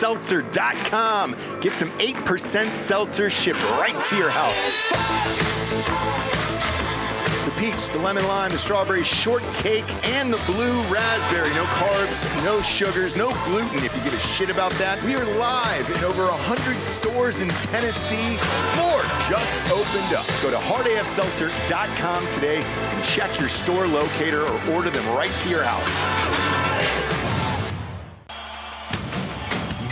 HardAFseltzer.com. Get some 8% seltzer shipped right to your house. The peach, the lemon lime, the strawberry shortcake, and the blue raspberry. No carbs, no sugars, no gluten if you give a shit about that. We are live in over 100 stores in Tennessee. More just opened up. Go to HardAFseltzer.com today and check your store locator or order them right to your house.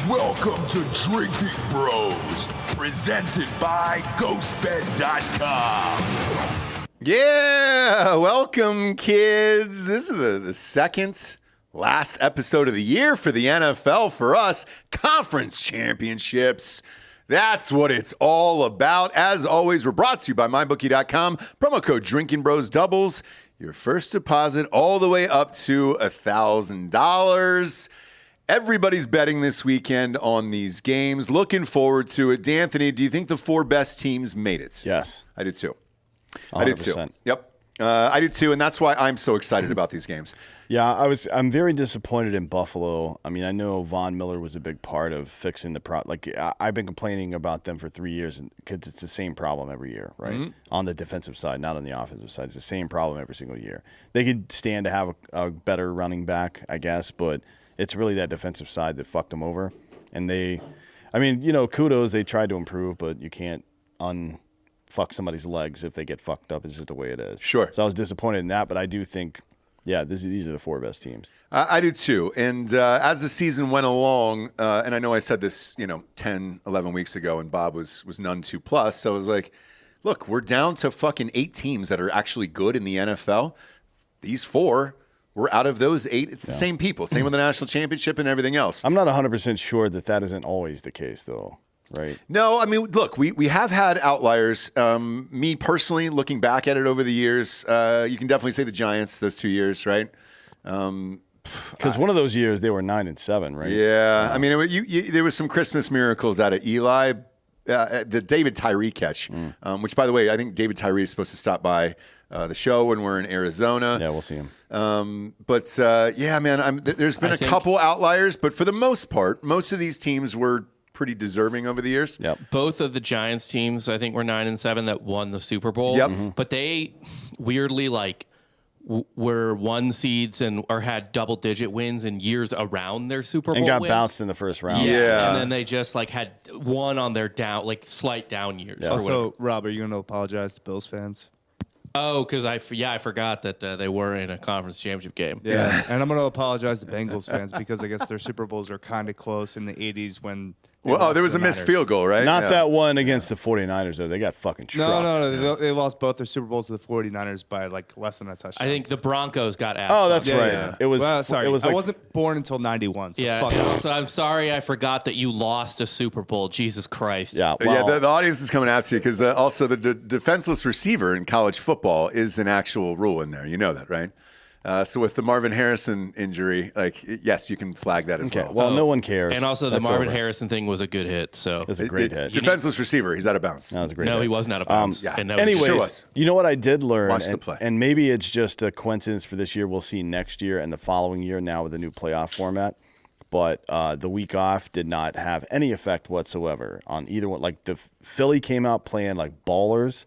Welcome to Drinkin Bros, presented by GhostBed.com. Yeah, welcome, kids. This is the second last episode of the year for the NFL for us. Conference championships. That's what it's all about. As always, we're brought to you by MyBookie.com. Promo code Drinkin Bros doubles your first deposit all the way up to $1,000. Everybody's betting this weekend on these games. Looking forward to it. D'Anthony, do you think the four best teams made it? Yes. I do too. 100%. I do too. Yep. I do too, and that's why I'm so excited about these games. Yeah, I'm very disappointed in Buffalo. I mean, I know Von Miller was a big part of fixing the problem. Like, I've been complaining about them for 3 years because it's the same problem every year, right? Mm-hmm. On the defensive side, not on the offensive side. It's the same problem every single year. They could stand to have a better running back, I guess, but it's really that defensive side that fucked them over. And kudos, they tried to improve, but you can't fuck somebody's legs if they get fucked up. It's just the way it is. Sure. So I was disappointed in that, but I do think, yeah, these are the four best teams. I do too. And as the season went along, and I know I said this, 10, 11 weeks ago, and Bob was none too plus. So I was like, look, we're down to fucking 8 teams that are actually good in the NFL. These 4, we're out of those 8. It's the same people. Same with the national championship and everything else. I'm not 100% sure that isn't always the case, though. Right. No, I mean, look, we have had outliers. Me personally, looking back at it over the years, you can definitely say the Giants those 2 years, right? Because one of those years they were 9-7, right? Yeah, I mean, there was some Christmas miracles out of Eli, the David Tyree catch, which, by the way, I think David Tyree is supposed to stop by the show when we're in Arizona. Yeah, we'll see him. Yeah, man, there's been a couple outliers, but for the most part, most of these teams were pretty deserving over the years. Yep. Both of the Giants teams, I think, were 9-7 that won the Super Bowl. Yep. Mm-hmm. But they weirdly were 1 seeds or had double-digit wins in years around their Super Bowl and got wins. bounced in the first round. Yeah. And then they just had one on their slight down years. Yeah. Also, Rob, are you going to apologize to Bills fans? Oh, because I forgot that they were in a conference championship game. Yeah. And I'm going to apologize to Bengals fans because I guess their Super Bowls are kind of close in the 80s when there was a missed field goal, right? Not that one against the 49ers, though. They got fucking trucked. No. They lost both their Super Bowls to the 49ers by less than a touchdown. I think the Broncos got asked. Oh, that's right. Yeah. It was. Sorry, it was I wasn't born until 91. So yeah. fuck off. So I'm sorry I forgot that you lost a Super Bowl. Jesus Christ. Yeah. Yeah, Well, the audience is coming after you because also the defenseless receiver in college football is an actual rule in there. You know that, right? So with the Marvin Harrison injury, yes, you can flag that as well. Well, no one cares. And also the That's Marvin over. Harrison thing was a good hit. So It was a great hit. Defenseless receiver, he's out of bounds. That was a great no, hit. he wasn't out of bounds. yeah. And no, Anyways, sure was. you know what I did learn? Watch the play. And maybe it's just a coincidence for this year. We'll see next year and the following year now with the new playoff format. But the week off did not have any effect whatsoever on either one. Like, the Philly came out playing like ballers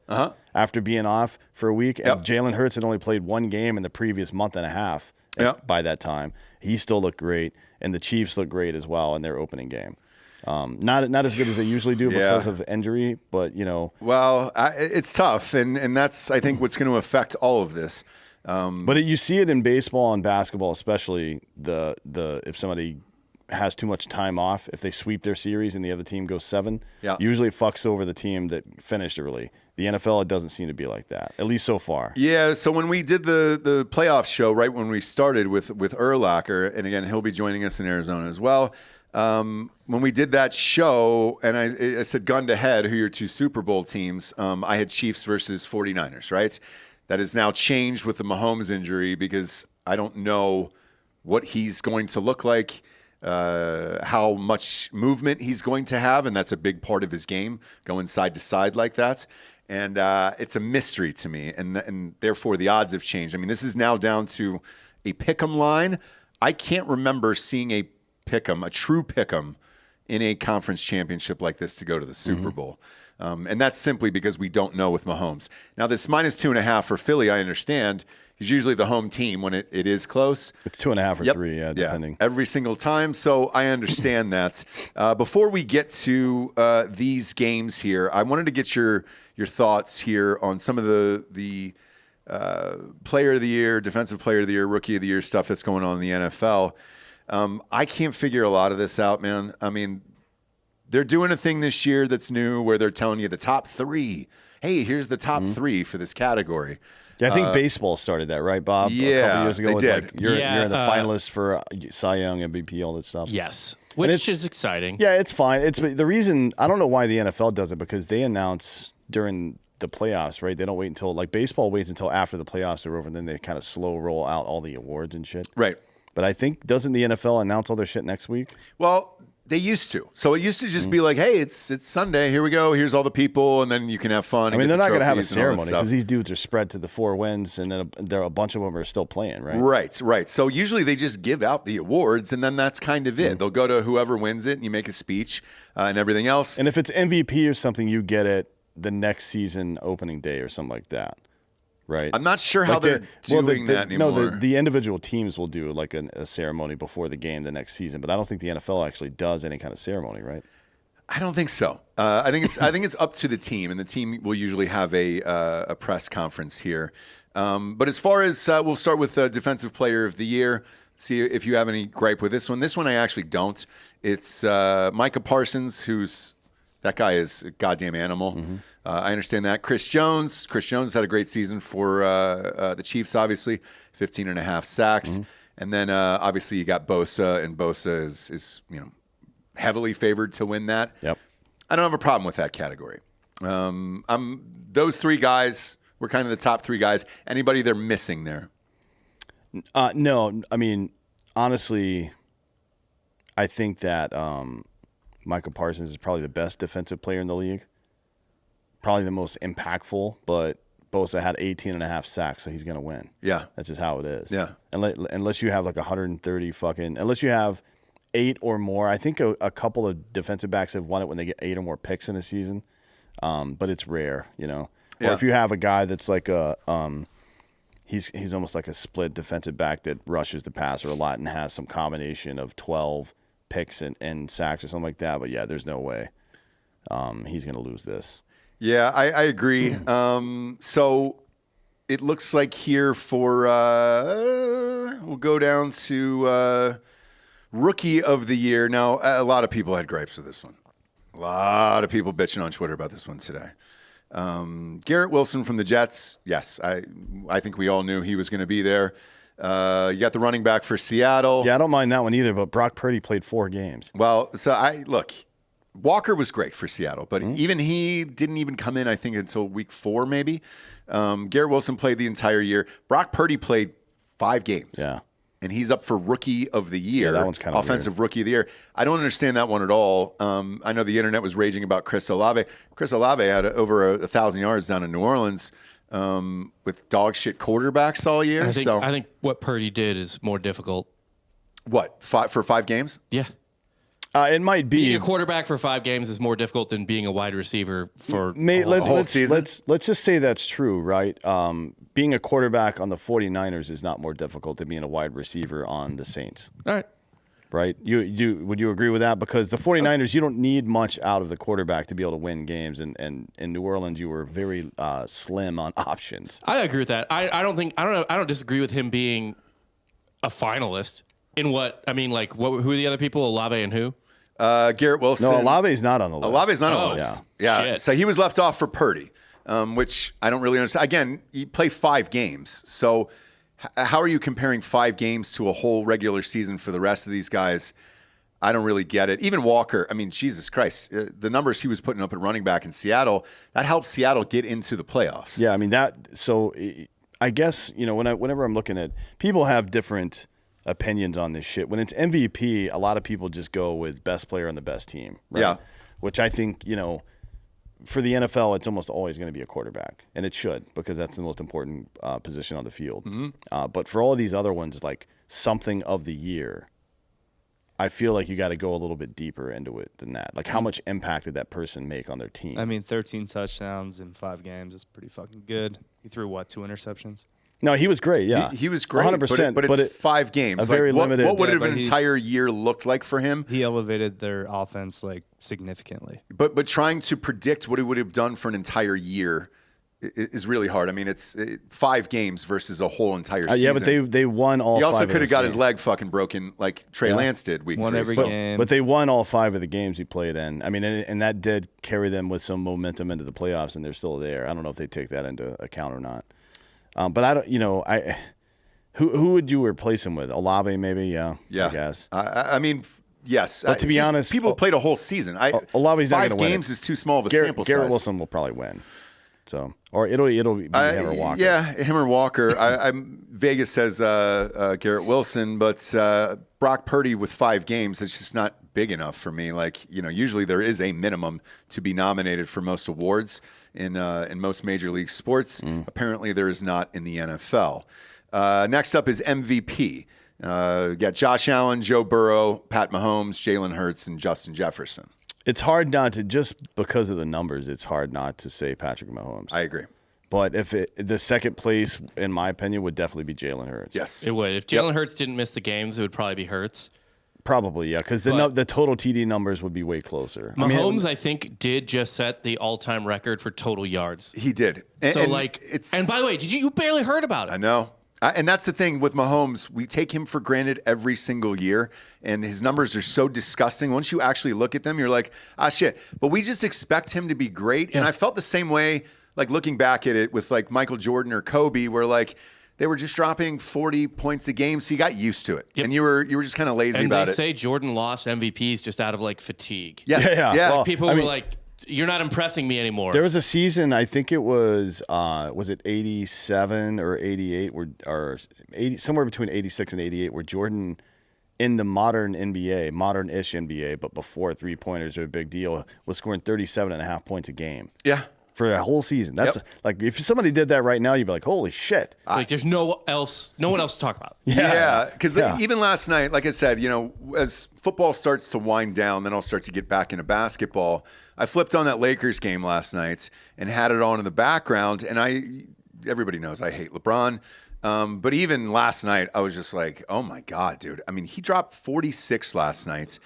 after being off for a week. And Jalen Hurts had only played 1 game in the previous month and a half by that time. He still looked great. And the Chiefs looked great as well in their opening game. Not as good as they usually do because of injury, but, Well, it's tough, and that's, I think, what's going to affect all of this. But you see it in baseball and basketball, especially if somebody has too much time off, if they sweep their series and the other team goes 7, usually it fucks over the team that finished early. The NFL, it doesn't seem to be like that, at least so far. Yeah, so when we did the playoff show, right when we started with Urlacher, and again, he'll be joining us in Arizona as well, when we did that show, and I said gun to head, who are your 2 Super Bowl teams, I had Chiefs versus 49ers, right? That has now changed with the Mahomes injury because I don't know what he's going to look like, how much movement he's going to have, and that's a big part of his game, going side to side like that. And it's a mystery to me, and therefore the odds have changed. I mean, this is now down to a pick'em line. I can't remember seeing a true pick'em in a conference championship like this to go to the Super Bowl. And that's simply because we don't know with Mahomes. Now, this -2.5 for Philly, I understand. He's usually the home team when it is close. It's 2.5 or 3, depending. Every single time. So I understand that. Before we get to these games here, I wanted to get your thoughts here on some of the player of the year, defensive player of the year, rookie of the year stuff that's going on in the NFL. I can't figure a lot of this out, man. I mean, they're doing a thing this year that's new where they're telling you the top 3. Hey, here's the top 3 for this category. Yeah, I think baseball started that, right, Bob? Yeah, a couple years ago they with did. Like, you're the finalist for Cy Young, MVP, all this stuff. Yes, which is exciting. Yeah, it's fine. It's the reason I don't know why the NFL does it because they announce during the playoffs, right? They don't wait until like baseball waits until after the playoffs are over, and then they kind of slow roll out all the awards and shit. Right. But I think doesn't the NFL announce all their shit next week? Well, they used to. So it used to just be like, hey, it's Sunday. Here we go. Here's all the people, and then you can have fun. I mean, they're not going to have a trophies and all that ceremony stuff. because these dudes are spread to the 4 wins, and then a bunch of them are still playing, right? Right. So usually they just give out the awards, and then that's kind of it. They'll go to whoever wins it, and you make a speech and everything else. And if it's MVP or something, you get it the next season opening day or something like that, right? I'm not sure how they're doing that anymore. No, the individual teams will do like a ceremony before the game the next season, but I don't think the NFL actually does any kind of ceremony, right? I don't think so. I think it's up to the team, and the team will usually have a press conference here. But as far as we'll start with Defensive Player of the Year. See if you have any gripe with this one. This one I actually don't. It's Micah Parsons, that guy is a goddamn animal. I understand that. Chris Jones had a great season for the Chiefs, obviously, 15.5 sacks. And then obviously you got Bosa, and Bosa is heavily favored to win that. Yep. I don't have a problem with that category. Those 3 guys were kind of the top 3 guys. Anybody they're missing there? No, I mean, honestly, I think that Micah Parsons is probably the best defensive player in the league. Probably the most impactful, but Bosa had 18.5 sacks, so he's going to win. Yeah. That's just how it is. Yeah. Unless you have like 130 unless you have 8 or more. I think a couple of defensive backs have won it when they get 8 or more picks in a season. But it's rare, Or Yeah. if you have a guy that's like he's almost like a split defensive back that rushes the passer a lot and has some combination of 12 picks and sacks or something like that. But yeah, there's no way he's going to lose this. Yeah, I agree. So it looks like here for we'll go down to Rookie of the Year. Now, a lot of people had gripes with this one. A lot of people bitching on Twitter about this one today. Garrett Wilson from the Jets. Yes, I think we all knew he was going to be there. You got the running back for Seattle. Yeah, I don't mind that one either, but Brock Purdy played 4 games. Well, Walker was great for Seattle, but even he didn't even come in, I think, until week 4 maybe. Garrett Wilson played the entire year. Brock Purdy played 5 games. Yeah. And he's up for Rookie of the Year. Yeah, that one's kind of Offensive Rookie of the Year. I don't understand that one at all. I know the internet was raging about Chris Olave. Chris Olave had over 1,000 yards down in New Orleans with dog shit quarterbacks all year. I think what Purdy did is more difficult. What, for 5 games? Yeah. It might be Being a quarterback for 5 games is more difficult than being a wide receiver for let's season? let's just say that's true, right? Being a quarterback on the 49ers is not more difficult than being a wide receiver on the Saints. All right. Right? Would you agree with that? Because the 49ers, you don't need much out of the quarterback to be able to win games, and in New Orleans you were very slim on options. I agree with that. I don't disagree with him being a finalist in who are the other people? Olave and who? Garrett Wilson. No, Olave's not on the list. Olave's not on Oh, the list. Yeah. shit. So he was left off for Purdy, which I don't really understand. Again, you play 5 games. So how are you comparing 5 games to a whole regular season for the rest of these guys? I don't really get it. Even Walker, I mean, Jesus Christ, the numbers he was putting up at running back in Seattle, that helped Seattle get into the playoffs. Yeah, I mean so I guess, whenever I'm looking at, people have different opinions on this shit. When it's MVP, a lot of people just go with best player on the best team, right? Yeah. Which I think, for the NFL, it's almost always going to be a quarterback, and it should, because that's the most important position on the field. But for all of these other ones, like something of the year, I feel like you got to go a little bit deeper into it than that. Like, how much impact did that person make on their team? I mean, 13 touchdowns in 5 games is pretty fucking good. He threw, 2 interceptions? No, he was great. Yeah, He was great. 100%. But it's 5 games. A very limited. What would Yeah, have an entire year looked like for him? He elevated their offense significantly. But trying to predict what he would have done for an entire year is really hard. I mean, it's 5 games versus a whole entire season. Yeah, but they won all. He also 5 of could have those got his games. leg fucking broken like Trey Lance did week 3. Every game. But they won all 5 of the games he played in. I mean, and that did carry them with some momentum into the playoffs, and they're still there. I don't know if they take that into account or not. But I don't. Who would you replace him with? Olave, maybe. Yeah. I guess. I mean, yes. But to be honest, people played a whole season. Olave's not 5 going to win. games is too small of a Garrett sample size. Wilson will probably win. So, or it'll be him or Walker. Yeah, him or Walker. Vegas says Garrett Wilson, but Brock Purdy with 5 games, that's just not big enough for me. Like, usually there is a minimum to be nominated for most awards in most major league sports. Apparently there is not in the NFL. Next up is MVP. Got Josh Allen, Joe Burrow, Pat Mahomes, Jalen Hurts, and Justin Jefferson. It's hard not to, just because of the numbers, it's hard not to say Patrick Mahomes. I agree. But the second place, in my opinion, would definitely be Jalen Hurts. Yes. It would. If Jalen Hurts didn't miss the games, it would probably be Hurts. Probably, yeah, because the total TD numbers would be way closer. Mahomes, I think, did just set the all-time record for total yards. He did. And by the way, you barely heard about it. I know. And that's the thing with Mahomes. We take him for granted every single year, and his numbers are so disgusting. Once you actually look at them, you're like, shit. But we just expect him to be great. Yeah. And I felt the same way, like looking back at it with like Michael Jordan or Kobe, where like they were just dropping 40 points a game, so you got used to it. Yep. And you were just kind of lazy about it. And they say Jordan lost MVPs just out of like fatigue. Yeah. Well, people were like, you're not impressing me anymore. There was a season, I think it was it 87 or 88, or 80, somewhere between 86 and 88, where Jordan, in the modern NBA, modern-ish NBA, but before three-pointers are a big deal, was scoring 37.5 points a game. Yeah. For a whole season. That's like, if somebody did that right now, you'd be like, holy shit. Like, there's no one else to talk about. Yeah, because even last night, like I said, as football starts to wind down, then I'll start to get back into basketball. I flipped on that Lakers game last night and had it on in the background, and everybody knows I hate LeBron. But even last night, I was just like, oh my God, dude. I mean, he dropped 46 last night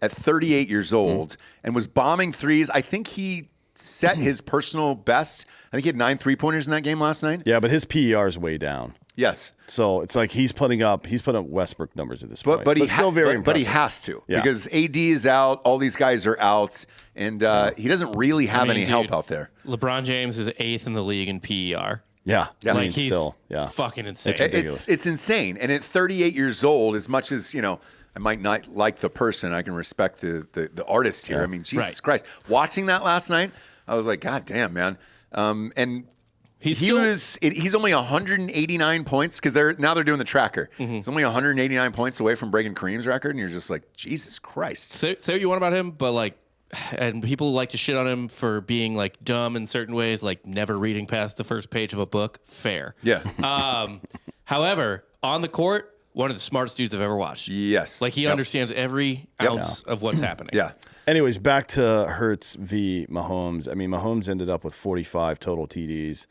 at 38 years old and was bombing threes. I think he set his personal best. I think he had 9 3-pointers in that game last night. Yeah, but his PER is way down. Yes. So it's like he's putting up Westbrook numbers at this point. But he's still very but he impressive. has to, Yeah. because AD is out, all these guys are out, and he doesn't really have any help out there. LeBron James is 8th in the league in PER. Yeah. Yeah. Like, he's yeah. fucking insane. It's insane. And at 38 years old, as much as, I might not like the person, I can respect the artist here. I mean, Jesus Christ. Watching that last night, I was like, God damn, man. And he's only 189 points, because they're doing the tracker. He's only 189 points away from breaking Kareem's record, and you're just like, Jesus Christ. Say what you want about him, but like, and people like to shit on him for being like dumb in certain ways, like never reading past the first page of a book. Fair. Yeah. However, on the court, one of the smartest dudes I've ever watched. Yes. Like, he understands every ounce of what's happening. Yeah. Anyways, back to Hurts v. Mahomes. I mean, Mahomes ended up with 45 total TDs,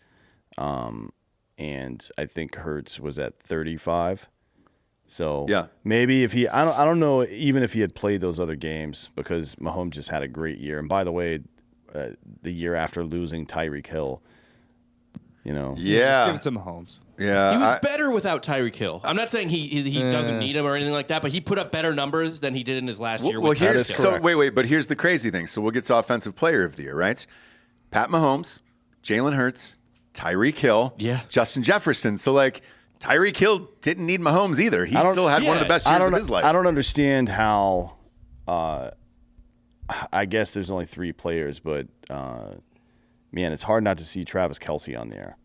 and I think Hurts was at 35. So maybe if I don't know, even if he had played those other games, because Mahomes just had a great year. And by the way, the year after losing Tyreek Hill, Just give it to Mahomes. Yeah. He was better without Tyreek Hill. I'm not saying he doesn't need him or anything like that, but he put up better numbers than he did in his last year. Well, but here's the crazy thing. So we'll get to Offensive Player of the Year, right? Pat Mahomes, Jalen Hurts, Tyreek Hill, Justin Jefferson. So like, Tyreek Hill didn't need Mahomes either. He still had one of the best years of his life. I don't understand how. I guess there's only 3 players, but man, it's hard not to see Travis Kelce on there,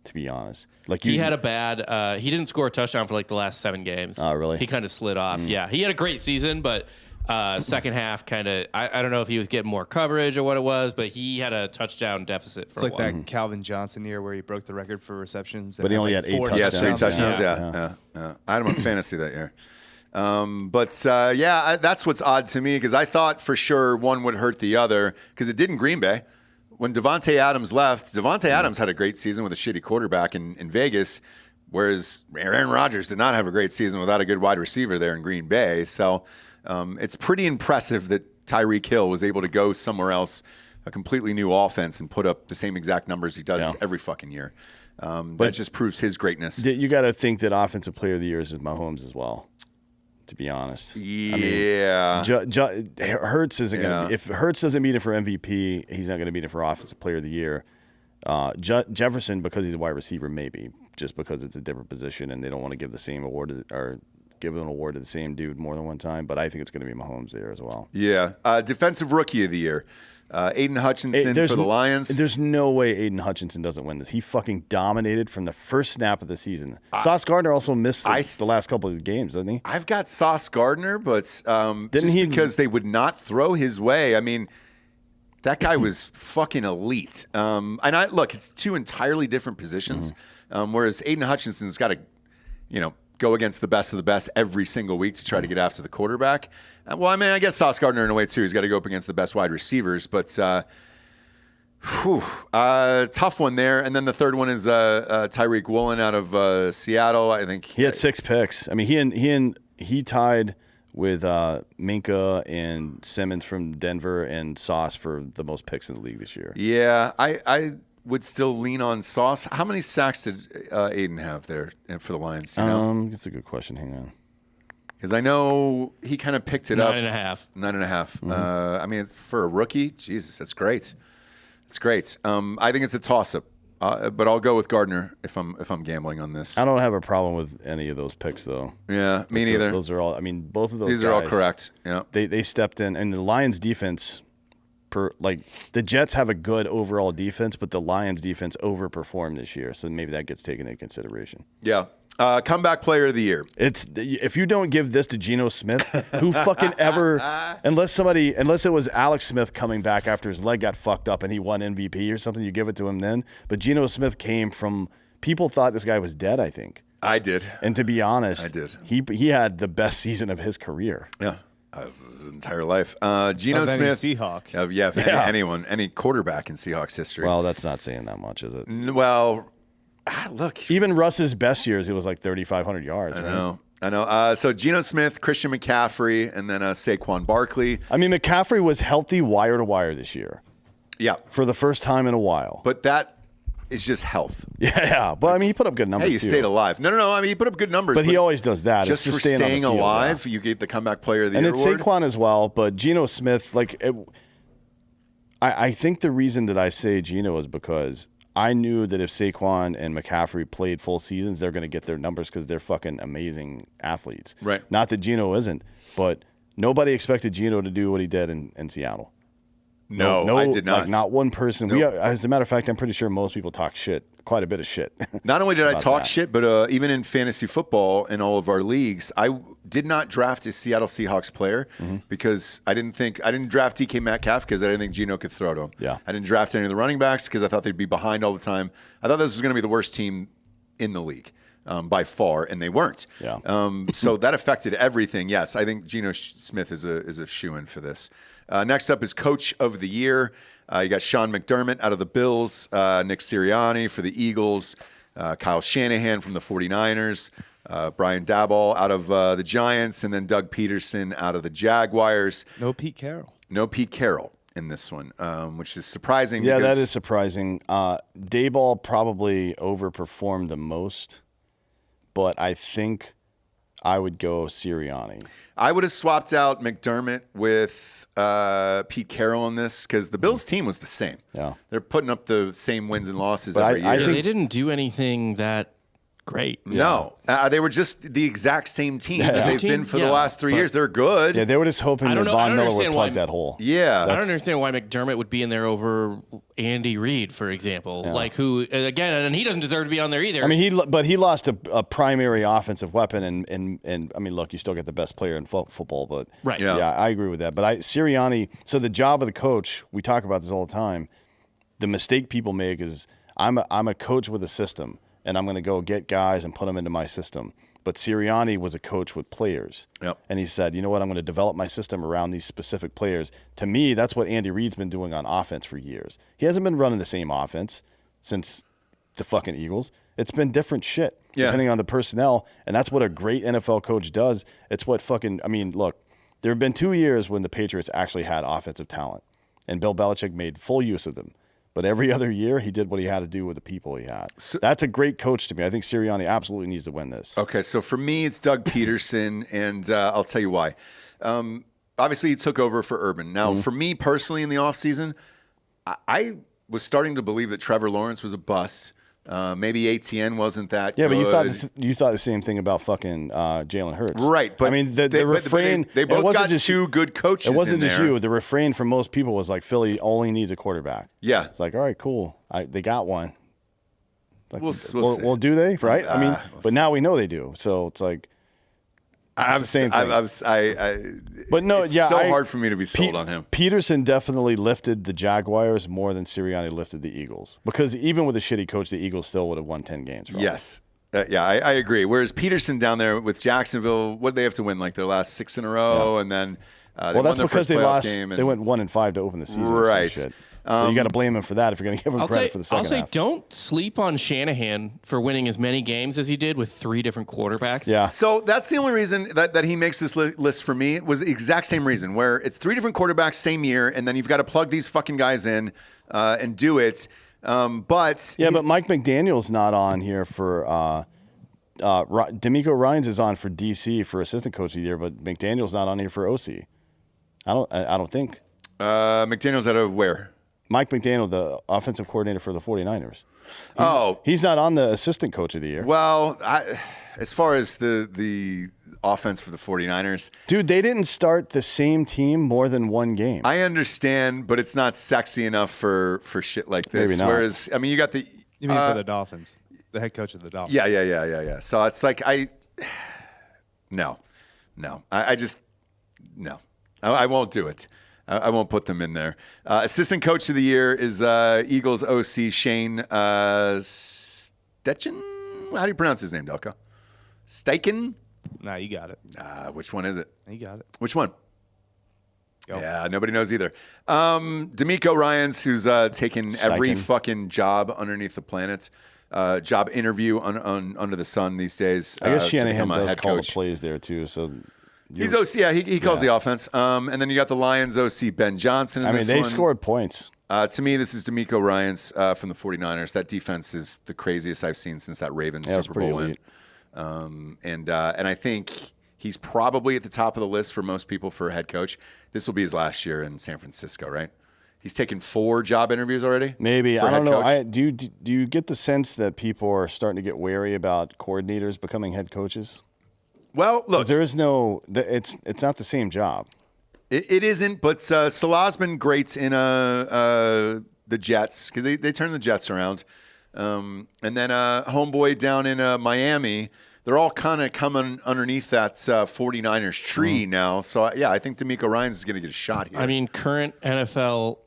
to be honest. Like, he had a bad. He didn't score a touchdown for like the last 7 games. Oh, really? He kind of slid off. Yeah, he had a great season, but second half kind of. I don't know if he was getting more coverage or what it was, but he had a touchdown deficit for It's a like while. that Calvin Johnson year where he broke the record for receptions. But he only had 8 4 touchdowns. Yeah, 3 touchdowns. Yeah. Yeah. I had him on fantasy that year. That's what's odd to me because I thought for sure one would hurt the other because it did in Green Bay. When Devontae Adams left, Devontae Adams had a great season with a shitty quarterback in Vegas, whereas Aaron Rodgers did not have a great season without a good wide receiver there in Green Bay. So it's pretty impressive that Tyreek Hill was able to go somewhere else, a completely new offense, and put up the same exact numbers he does every fucking year. That just proves his greatness. You got to think that Offensive Player of the Year is Mahomes as well. To be honest, yeah. Hurts isn't going to. If Hurts doesn't meet it for MVP, he's not going to meet it for Offensive Player of the Year. Jefferson, because he's a wide receiver, maybe just because it's a different position and they don't want to give the same award or give an award to the same dude more than one time. But I think it's going to be Mahomes there as well. Yeah, Defensive Rookie of the Year. Aiden Hutchinson for the Lions. There's no way Aiden Hutchinson doesn't win this. He fucking dominated from the first snap of the season. Sauce Gardner also missed the last couple of games, doesn't he? I've got Sauce Gardner, but because they would not throw his way. I mean, that guy was fucking elite. It's two entirely different positions. Whereas Aiden Hutchinson's got to, go against the best of the best every single week to try to get after the quarterback. I guess Sauce Gardner in a way too. He's got to go up against the best wide receivers, but tough one there. And then the third one is Tyreek Woolen out of Seattle. I think he had 6 picks. I mean, he tied with Minka and Simmons from Denver and Sauce for the most picks in the league this year. Yeah, I would still lean on Sauce. How many sacks did Aiden have there for the Lions? That's a good question. Hang on. Because I know he kind of picked it up. 9.5. 9.5. For a rookie, Jesus, that's great. It's great. I think it's a toss-up, but I'll go with Gardner if I'm gambling on this. I don't have a problem with any of those picks, though. Yeah, me neither. Those are all. I mean, both of those. These guys, are all correct. Yeah, they stepped in, and the Lions' defense. The Jets have a good overall defense, but the Lions' defense overperformed this year, so maybe that gets taken into consideration. Yeah. Comeback Player of the Year. If you don't give this to Geno Smith, who fucking ever, unless it was Alex Smith coming back after his leg got fucked up and he won MVP or something, you give it to him then. But Geno Smith came from people thought this guy was dead. I think I did, and to be honest, I did. He had the best season of his career. Yeah. His entire life. Geno Smith. Any Seahawk. Anyone, any quarterback in Seahawks history. Well, that's not saying that much, is it? Well, look. Even Russ's best years, it was like 3,500 yards. I know. So Geno Smith, Christian McCaffrey, and then Saquon Barkley. I mean, McCaffrey was healthy wire to wire this year. Yeah. For the first time in a while. But that is just health. Yeah. But I mean, he put up good numbers. Hey, you stayed alive. No. I mean, he put up good numbers. But he always does that. Just for staying alive, you get the Comeback Player of the Year award. And it's Saquon as well. But Geno Smith, I think the reason that I say Geno is because I knew that if Saquon and McCaffrey played full seasons, they're going to get their numbers because they're fucking amazing athletes. Right. Not that Geno isn't, but nobody expected Geno to do what he did in Seattle. No, I did not. Like not one person. Nope. As a matter of fact, I'm pretty sure most people talk shit, quite a bit of shit. Not only did I talk shit, but even in fantasy football in all of our leagues, I did not draft a Seattle Seahawks player because I didn't draft DK Metcalf because I didn't think Geno could throw to him. Yeah. I didn't draft any of the running backs because I thought they'd be behind all the time. I thought this was going to be the worst team in the league. By far, and they weren't. Yeah. So that affected everything. Yes, I think Geno Smith is a shoo-in for this. Next up is Coach of the Year. You got Sean McDermott out of the Bills, Nick Sirianni for the Eagles, Kyle Shanahan from the 49ers, Brian Daboll out of the Giants, and then Doug Peterson out of the Jaguars. No Pete Carroll In this one, which is surprising. Yeah, that is surprising. Daboll probably overperformed the most. But I think I would go Sirianni. I would have swapped out McDermott with Pete Carroll in this because the Bills team was the same. Yeah. They're putting up the same wins and losses every year. I think they didn't do anything that great. No. They were just the exact same team that they've been for the last 3 years. They're good. Yeah, they were just hoping that Von Miller would plug that hole. Yeah. I don't understand why McDermott would be in there over Andy Reid, for example. Yeah. Like who, again, and he doesn't deserve to be on there either. I mean, he lost a primary offensive weapon, and I mean, look, you still get the best player in football, but right. Yeah. I agree with that. But Sirianni, so the job of the coach, we talk about this all the time. The mistake people make is I'm a coach with a system. And I'm going to go get guys and put them into my system. But Sirianni was a coach with players. Yep. And he said, you know what, I'm going to develop my system around these specific players. To me, that's what Andy Reid's been doing on offense for years. He hasn't been running the same offense since the fucking Eagles. It's been different shit depending on the personnel. And that's what a great NFL coach does. It's what fucking, I mean, look, there have been 2 years when the Patriots actually had offensive talent. And Bill Belichick made full use of them. But every other year, he did what he had to do with the people he had. So, that's a great coach to me. I think Sirianni absolutely needs to win this. Okay, so for me, it's Doug Peterson, and I'll tell you why. Obviously, he took over for Urban. Now, for me personally in the offseason, I was starting to believe that Trevor Lawrence was a bust. Maybe ATN wasn't that good. Yeah, but you thought the same thing about fucking Jalen Hurts. Right, but I mean, the refrain... They both got two good coaches in there. It wasn't just you. The refrain from most people was like, Philly only needs a quarterback. Yeah. It's like, all right, cool. They got one. Like, we'll see. Well, do they? Right? I mean, but now we know they do. So it's like... It's the same thing. But no, it's so hard for me to be sold on him. Peterson definitely lifted the Jaguars more than Sirianni lifted the Eagles. Because even with a shitty coach, the Eagles still would have won 10 games. Probably. Yes. I agree. Whereas Peterson down there with Jacksonville, what did they have to win? Like their last 6 in a row, and then they won that's their because first they playoff lost. Game They went 1-5 to open the season. Right. So you got to blame him for that if you're going to give him credit for the second half. I'll say don't sleep on Shanahan for winning as many games as he did with 3 different quarterbacks. Yeah. So that's the only reason that he makes this list for me. It was the exact same reason, where it's 3 different quarterbacks, same year, and then you've got to plug these fucking guys in and do it. But Mike McDaniel's not on here for D'Amico Ryans is on for DC for assistant coach of the year, but McDaniel's not on here for OC. I don't think. McDaniel's out of where? Mike McDaniel, the offensive coordinator for the 49ers. He's not on the assistant coach of the year. Well, as far as the offense for the 49ers. Dude, they didn't start the same team more than one game. I understand, but it's not sexy enough for shit like this. Maybe not. Whereas, I mean, you got the... You mean for the Dolphins? The head coach of the Dolphins. Yeah. So it's like, no. I just, no. I won't do it. I won't put them in there. Assistant coach of the year is Eagles OC Shane Steichen. How do you pronounce his name, Delco? Steichen? Nah, you got it. Which one is it? You got it. Which one? Go. Yeah, nobody knows either. D'Amico Ryans, who's taken every fucking job underneath the planet. Job interview under the sun these days. I guess Shanahan does head call coach. the plays there too. So He's OC. Yeah, he calls the offense. And then you got the Lions OC Ben Johnson. They scored points. To me, this is D'Amico Ryans from the 49ers. That defense is the craziest I've seen since that Ravens Super Bowl win. And I think he's probably at the top of the list for most people for a head coach. This will be his last year in San Francisco, right? He's taken 4 job interviews already. Maybe, I don't know. Do you get the sense that people are starting to get wary about coordinators becoming head coaches? Well, look, there is no. It's not the same job. It isn't, but Salah's been great in the Jets because they turned the Jets around, and then homeboy down in Miami. They're all kind of coming underneath that 49ers tree now. So I think D'Amico Ryans is going to get a shot here. I mean, current NFL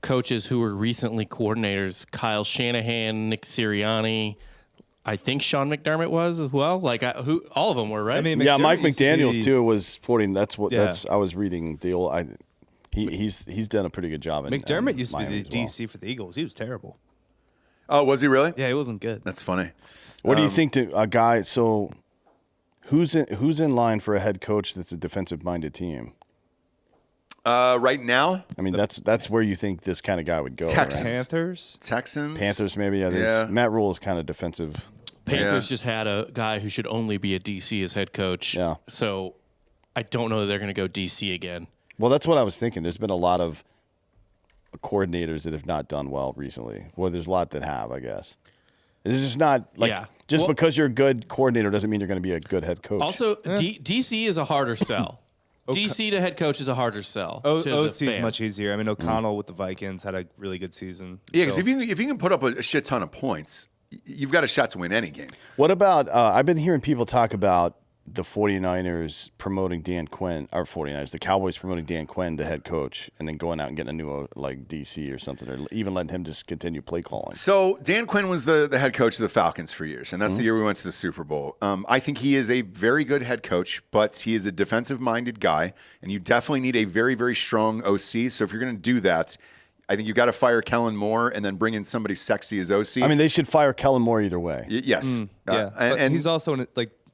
coaches who were recently coordinators: Kyle Shanahan, Nick Sirianni. I think Sean McDermott was as well. Like all of them were, right? I mean, Mike McDaniel's too was 40. That's I was reading the old. He's done a pretty good job. McDermott used to be Miami the DC for the Eagles. He was terrible. Oh, was he really? Yeah, he wasn't good. That's funny. What do you think to a guy? So, who's in line for a head coach that's a defensive-minded team? Right now, I mean, that's where you think this kind of guy would go. Texans. Right? Texans, maybe. Yeah. Matt Rule is kind of defensive. Panthers just had a guy who should only be a DC as head coach. Yeah. So I don't know that they're going to go DC again. Well, that's what I was thinking. There's been a lot of coordinators that have not done well recently. Well, there's a lot that have, I guess. It's just not like because you're a good coordinator doesn't mean you're going to be a good head coach. Also, DC is a harder sell. DC to head coach is a harder sell. OC is much easier. I mean, O'Connell with the Vikings had a really good season. Yeah, because if you can put up a shit ton of points, you've got a shot to win any game. What about? I've been hearing people talk about the 49ers promoting Dan Quinn, or 49ers, the Cowboys promoting Dan Quinn to head coach, and then going out and getting a new like DC or something, or even letting him just continue play calling. So Dan Quinn was the head coach of the Falcons for years, and that's the year we went to the Super Bowl. I think he is a very good head coach, but he is a defensive-minded guy, and you definitely need a very, very strong OC. So if you're going to do that, I think you got to fire Kellen Moore and then bring in somebody sexy as OC. I mean, they should fire Kellen Moore either way. Yes. Yeah, but and he's also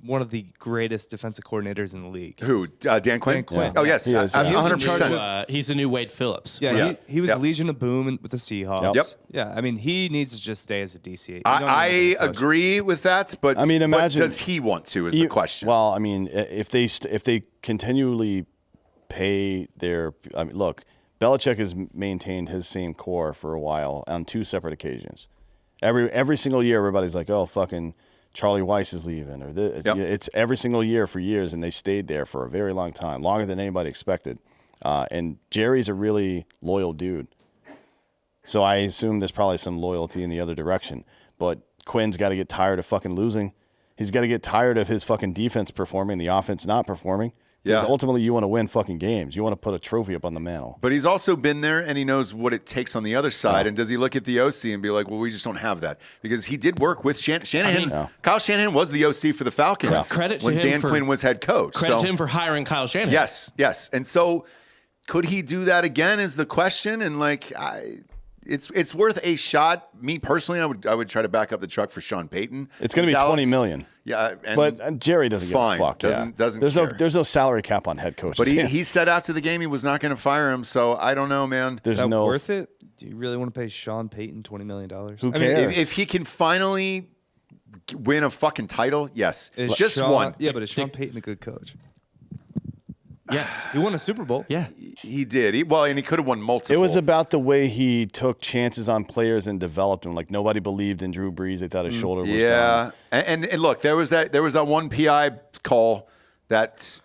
one of the greatest defensive coordinators in the league. who? Dan Quinn? Dan Quinn. Oh, yes. He is, yeah. 100%. He's the new Wade Phillips. Yeah, Yeah. he was Yep. Legion of Boom with the Seahawks. Yep. Yeah, I mean, he needs to just stay as a DC. You don't need I him as a coach. agree with that, but I mean, but imagine- does he want to is the question. Well, I mean, if they continually pay their, I mean, look, Belichick has maintained his same core for a while on 2 separate occasions. Every single year, everybody's like, oh, fucking Charlie Weiss is leaving, or it's every single year for years, and they stayed there for a very long time, longer than anybody expected. And Jerry's a really loyal dude, so I assume there's probably some loyalty in the other direction. But Quinn's got to get tired of fucking losing. He's got to get tired of his fucking defense performing, the offense not performing. Because ultimately, you want to win fucking games. You want to put a trophy up on the mantle. But he's also been there, and he knows what it takes on the other side. And does he look at the OC and be like, well, we just don't have that? Because he did work with Shanahan. Kyle Shanahan was the OC for the Falcons Credit to when him Dan for- Quinn was head coach. Credit to him for hiring Kyle Shanahan. Yes. And so could he do that again is the question. And, like, it's worth a shot. Me personally, I would try to back up the truck for Sean Payton. It's going to be Dallas. $20 million. Yeah, and But Jerry doesn't fine. give a fuck. Doesn't there's care. there's no salary cap on head coaches. But he said after the game he was not going to fire him. So I don't know, man. there's Is that no worth it? Do you really want to pay Sean Payton $20 million? Who I mean, cares? If he can finally win a fucking title, yes, is just Sean- one. Yeah, but is Sean Payton a good coach? Yes. He won a Super Bowl. Yeah. He did. And he could have won multiple. It was about the way he took chances on players and developed them. Like nobody believed in Drew Brees. They thought his shoulder was yeah. done. And look, there was that one PI call that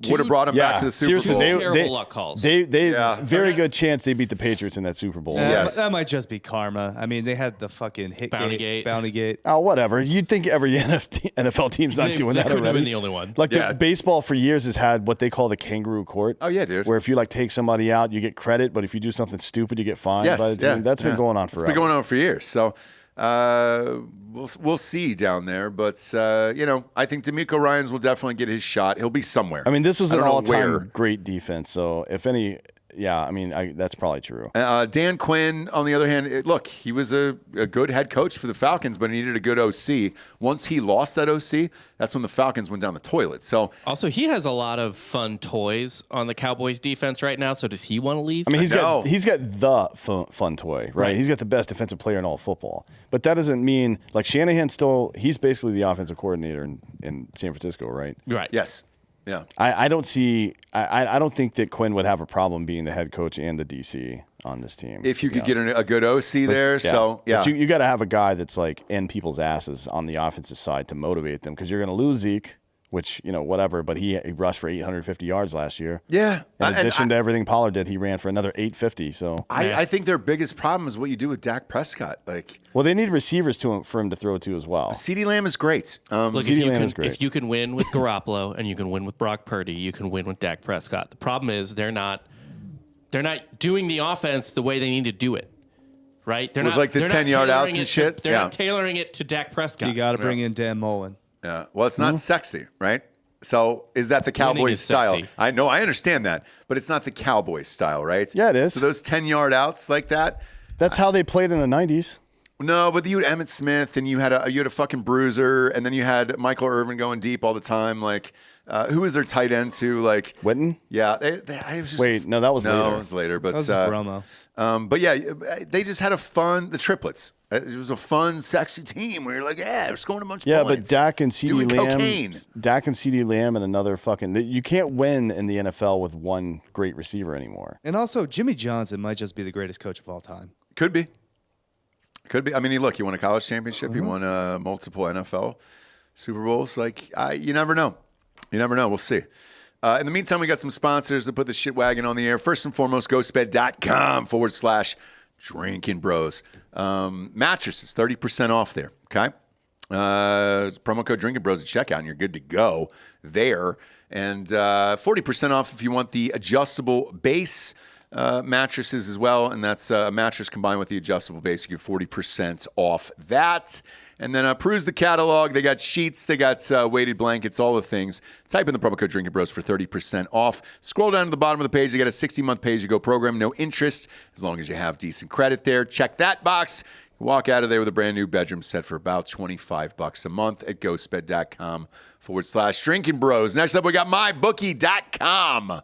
would have brought him back to the Super seriously, Bowl. Terrible luck calls. They Yeah. very good chance they beat the Patriots in that Super Bowl. Yes. That might just be karma. I mean, they had the fucking hit Bounty gate, gate. bounty gate. Oh, whatever. You'd think every NFL team's not doing that couldn't have already. been the only one. Like Yeah. the baseball for years has had what they call the kangaroo court. Oh, yeah, dude. Where if you like take somebody out, you get credit, but if you do something stupid, you get fined Yes, by the team. That's been going on forever. It's been going on for years. So we'll see down there. But, I think D'Amico Ryans will definitely get his shot. He'll be somewhere. I mean, this was I an don't know all-time where. great defense. So if any, yeah, I mean, that's probably true. Dan Quinn, on the other hand, look, he was a good head coach for the Falcons, but he needed a good OC. Once he lost that OC, that's when the Falcons went down the toilet. So Also, he has a lot of fun toys on the Cowboys defense right now. So does he want to leave? I mean, he's No. got the fun toy, right? He's got the best defensive player in all of football. But that doesn't mean like Shanahan he's basically the offensive coordinator in San Francisco, right? right. yes, yeah. I don't think that Quinn would have a problem being the head coach and the DC on this team. If you to be could get honest. a good OC there, so yeah. But you got to have a guy that's like in people's asses on the offensive side to motivate them because you're going to lose Zeke, which whatever. But he rushed for 850 yards last year. Yeah. In And addition to everything Pollard did, he ran for another 850. So I think their biggest problem is what you do with Dak Prescott. Like, well, they need receivers for him to throw to as well. CeeDee Lamb is great. Look, CeeDee Lamb is great. if you can win with Garoppolo and you can win with Brock Purdy, you can win with Dak Prescott. The problem is they're not doing the offense the way they need to do it. Right? They're With, not like, the they're not 10-yard outs tailoring and it to- shit? They're Yeah. not tailoring it to Dak Prescott. You got to bring in Dan Mullen. Yeah. Well, it's not sexy, right? So is that the Winning Cowboys is style? sexy. I know, I understand that, but it's not the Cowboys style, right? Yeah, it is. So those 10-yard outs like that. That's how they played in the 90s. No, but you had Emmitt Smith, and you had a fucking bruiser, and then you had Michael Irvin going deep all the time. Like, who was their tight end too? Like Witten? Yeah, it was just, Wait, no, that was later. it was later. But That was a promo. but yeah, they just had the triplets. It was a fun, sexy team where you're like, yeah, we're scoring a bunch of Yeah, points. but Dak and CeeDee doing Lamb, cocaine. and another fucking. You can't win in the NFL with one great receiver anymore. And also, Jimmy Johnson might just be the greatest coach of all time. Could be. I mean, he won a college championship. He won multiple NFL Super Bowls. Like, you never know. You never know. We'll see. In the meantime, we got some sponsors to put the shit wagon on the air. First and foremost, ghostbed.com/Drinkin Bros. Mattresses, 30% off there. Okay. Promo code Drinkin Bros at checkout, and you're good to go there. And 40% off if you want the adjustable base mattresses as well. And that's a mattress combined with the adjustable base. You get 40% off that. And then peruse the catalog. They got sheets. They got weighted blankets, all the things. Type in the promo code Drinkin Bros for 30% off. Scroll down to the bottom of the page. They got a 60-month pay-as-you-go program. No interest as long as you have decent credit there. Check that box. Walk out of there with a brand new bedroom set for about $25 a month at ghostbed.com/Drinkin Bros. Next up, we got mybookie.com.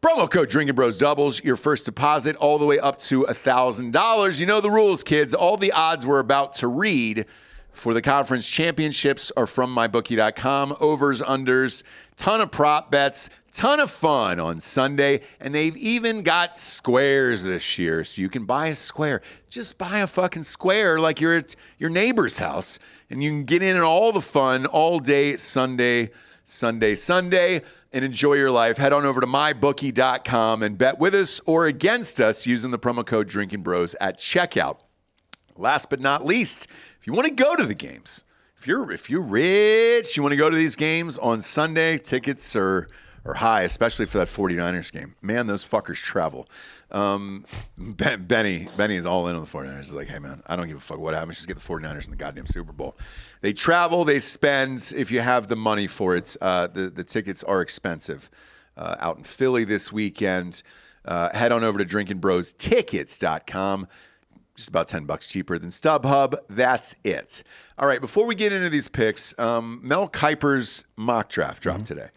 Promo code Drinkin Bros doubles your first deposit all the way up to $1,000. You know the rules, kids. All the odds we're about to read for the conference championships are from mybookie.com. Overs, unders, ton of prop bets, ton of fun on Sunday. And they've even got squares this year. So you can buy a square. Just buy a fucking square like you're at your neighbor's house. And you can get in on all the fun all day Sunday, and enjoy your life. Head on over to mybookie.com and bet with us or against us using the promo code Drinkin Bros at checkout. Last but not least, if you want to go to the games, if you're rich, you want to go to these games on Sunday, tickets are high, especially for that 49ers game. Man, those fuckers travel. Benny is all in on the 49ers. He's like, hey, man, I don't give a fuck what happens. Just get the 49ers in the goddamn Super Bowl. They travel, they spend. If you have the money for it, the tickets are expensive. Out in Philly this weekend, head on over to drinkinbrostickets.com. Just about $10 cheaper than StubHub. That's it. All right, before we get into these picks, Mel Kiper's mock draft dropped today.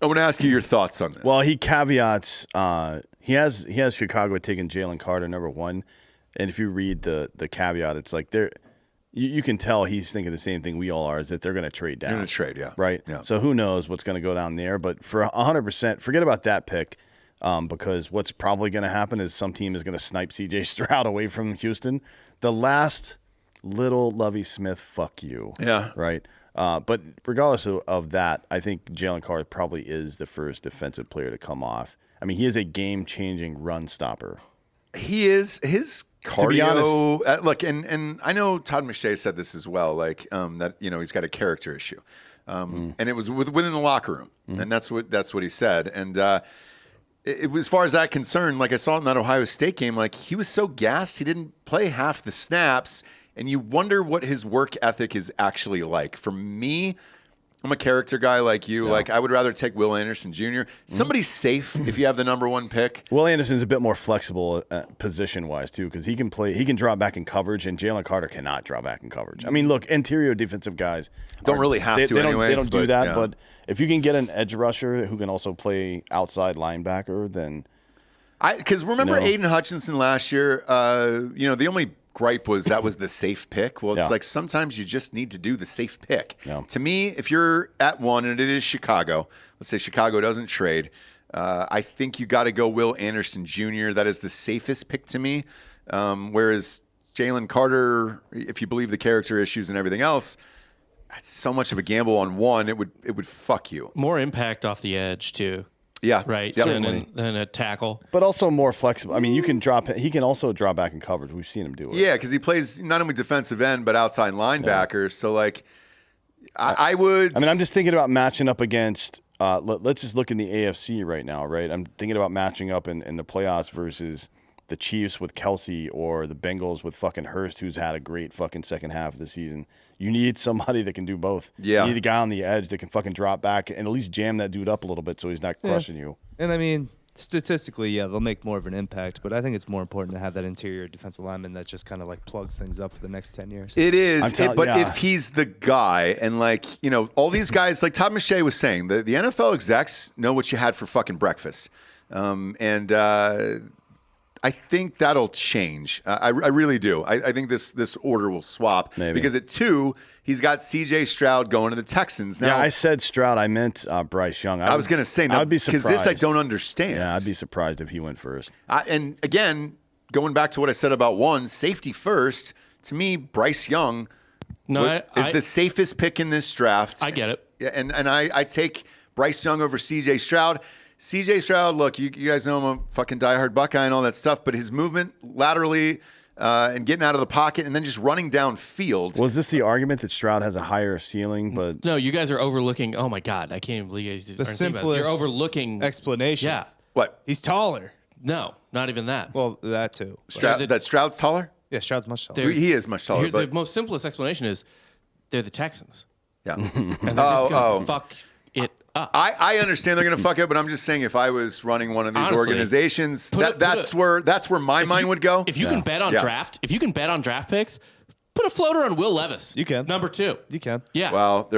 I want to ask you your thoughts on this. Well, he caveats. He has Chicago taking Jalen Carter number 1, and if you read the caveat, it's like you can tell he's thinking the same thing we all are, is that they're going to trade down. They're going to trade, yeah. Right? Yeah. So who knows what's going to go down there, but for 100%, forget about that pick, because what's probably going to happen is some team is going to snipe C.J. Stroud away from Houston. The last little Lovie Smith, fuck you. Yeah. Right? But regardless of that, I think Jalen Carter probably is the first defensive player to come off. I mean, he is a game-changing run stopper. He is. His cardio. To be honest, look, and I know Todd McShay said this as well. Like that, he's got a character issue, and it was within the locker room, and that's what he said. And it was, as far as that concerned, like I saw in that Ohio State game, like he was so gassed he didn't play half the snaps, and you wonder what his work ethic is actually like. For me, I'm a character guy like you. Yeah. Like, I would rather take Will Anderson Jr. Somebody's safe if you have the number 1 pick. Will Anderson's a bit more flexible position-wise, too, because he can drop back in coverage, and Jalen Carter cannot drop back in coverage. I mean, look, interior defensive guys don't really have to anyways. They don't do that, yeah. But if you can get an edge rusher who can also play outside linebacker, then... Because remember Aiden Hutchinson last year, the only gripe was that was the safe pick. Well, it's like sometimes you just need to do the safe pick. Yeah. To me, if you're at 1 and it is Chicago, let's say Chicago doesn't trade, I think you got to go Will Anderson Jr. That is the safest pick to me. Whereas Jalen Carter, if you believe the character issues and everything else, that's so much of a gamble on 1. It would fuck you. More impact off the edge too. Yeah. Right. Yep. Than a tackle. But also more flexible. I mean, he can also drop back in coverage. We've seen him do it. Yeah, because he plays not only defensive end, but outside linebacker. Yeah. So, like, I would... I mean, I'm just thinking about matching up against... let's just look in the AFC right now, right? I'm thinking about matching up in the playoffs versus the Chiefs with Kelsey or the Bengals with fucking Hurst, who's had a great fucking second half of the season. You need somebody that can do both. Yeah. You need a guy on the edge that can fucking drop back and at least jam that dude up a little bit so he's not crushing you. And I mean, statistically, yeah, they'll make more of an impact, but I think it's more important to have that interior defensive lineman that just kind of like plugs things up for the next 10 years. It is, but if he's the guy, and like, all these guys, like Todd McShay was saying, the NFL execs know what you had for fucking breakfast. I think that'll change. I really do. I think this order will swap. Maybe. Because at 2, he's got C.J. Stroud going to the Texans. Now, yeah, I said Stroud. I meant Bryce Young. I was going to say, no, I'd be surprised. because this I don't understand. Yeah, I'd be surprised if he went first. And again, going back to what I said about 1, safety first, to me, Bryce Young is the safest pick in this draft. I get it. And I take Bryce Young over C.J. Stroud. C.J. Stroud, look, you guys know I'm a fucking diehard Buckeye and all that stuff, but his movement laterally, and getting out of the pocket and then just running downfield. Was this the argument that Stroud has a higher ceiling? But No, you guys are overlooking. Oh my God, I can't believe you guys The aren't thinking about this. simplest You're overlooking explanation. Yeah, What? He's taller. no, not even that. Well, that too. That Stroud's taller? Yeah, Stroud's much taller. They're- He is much taller, Here, but the most simplest explanation is they're the Texans, yeah. and they're just gonna fuck it up. I understand they're going to fuck it, but I'm just saying if I was running one of these Honestly, organizations, put that's where my mind would go. If you can bet on draft, if you can bet on draft picks, put a floater on Will Levis. You can. Number 2. You can. Yeah. Well,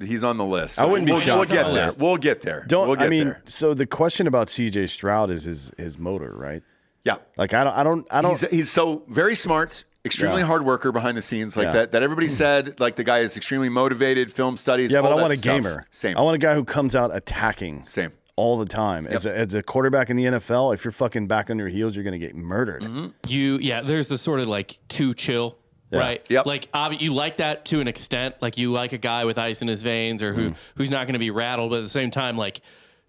he's on the list. I wouldn't be we'll shocked. get on the there. list. We'll get there. don't We'll get I mean? there. So the question about C.J. Stroud is his motor, right? Yeah. Like I don't. He's so very smart, extremely Yeah. hard worker behind the scenes, like Yeah. that everybody said, like the guy is extremely motivated, film studies. Yeah, but all I want that a stuff. gamer. Same. I want a guy who comes out attacking. Same. All the time. As a quarterback in the NFL, if you're fucking back on your heels, you're going to get murdered. There's this sort of like too chill, right? Yep. Like you like that to an extent. Like you like a guy with ice in his veins or who's not going to be rattled, but at the same time, like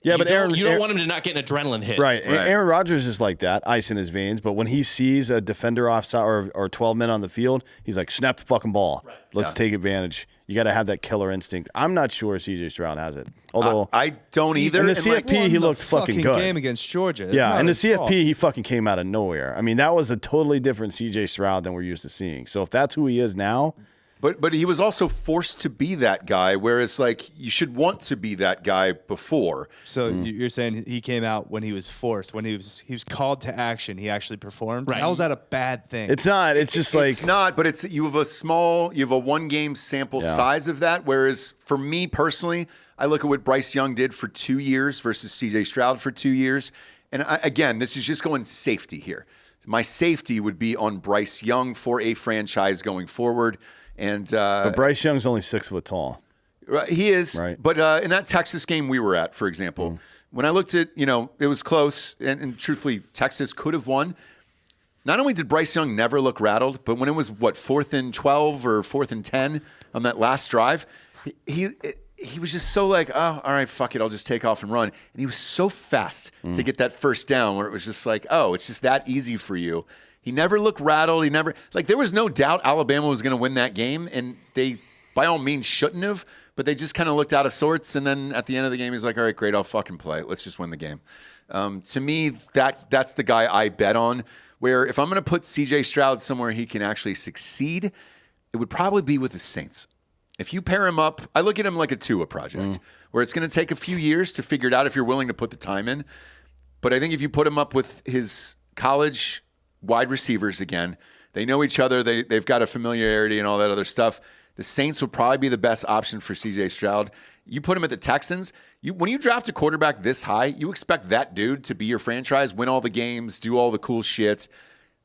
Yeah, you but don't, you don't want him to not get an adrenaline hit. Right. Aaron Rodgers is like that, ice in his veins. But when he sees a defender offside or 12 men on the field, he's like, snap the fucking ball. Right. Let's take advantage. You got to have that killer instinct. I'm not sure C.J. Stroud has it. Although I don't either. in the And, CFP, he looked fucking good. Game against Georgia. It's Yeah, not in the his CFP, fault. he fucking came out of nowhere. I mean, that was a totally different C.J. Stroud than we're used to seeing. So if that's who he is now, But he was also forced to be that guy, whereas like you should want to be that guy before. So you're saying he came out when he was forced, when he was called to action, he actually performed. Right. How is that a bad thing? it's not. It's just like It's not, but you have a one game sample size of that. Whereas for me personally, I look at what Bryce Young did for 2 years versus CJ Stroud for 2 years. And again, this is just going safety here. My safety would be on Bryce Young for a franchise going forward. And but Bryce Young's only 6 foot tall. he is. Right. But in that Texas game we were at, for example, when I looked at, it was close. And truthfully, Texas could have won. Not only did Bryce Young never look rattled, but when it was, 4th and 12 or 4th and 10 on that last drive, he was just so like, oh, all right, fuck it, I'll just take off and run. And he was so fast to get that first down where it was just like, oh, it's just that easy for you. He never looked rattled. There was no doubt Alabama was going to win that game, and they, by all means, shouldn't have, but they just kind of looked out of sorts. And then at the end of the game, he's like, all right, great, I'll fucking play. Let's just win the game. To me, that's the guy I bet on, where if I'm going to put CJ Stroud somewhere he can actually succeed, it would probably be with the Saints. If you pair him up, I look at him like a Tua project, where it's going to take a few years to figure it out if you're willing to put the time in. But I think if you put him up with his college wide receivers again, they know each other, they've got a familiarity and all that other stuff. The Saints would probably be the best option for CJ Stroud. You put him at the Texans, when you draft a quarterback this high, you expect that dude to be your franchise, win all the games, do all the cool shit.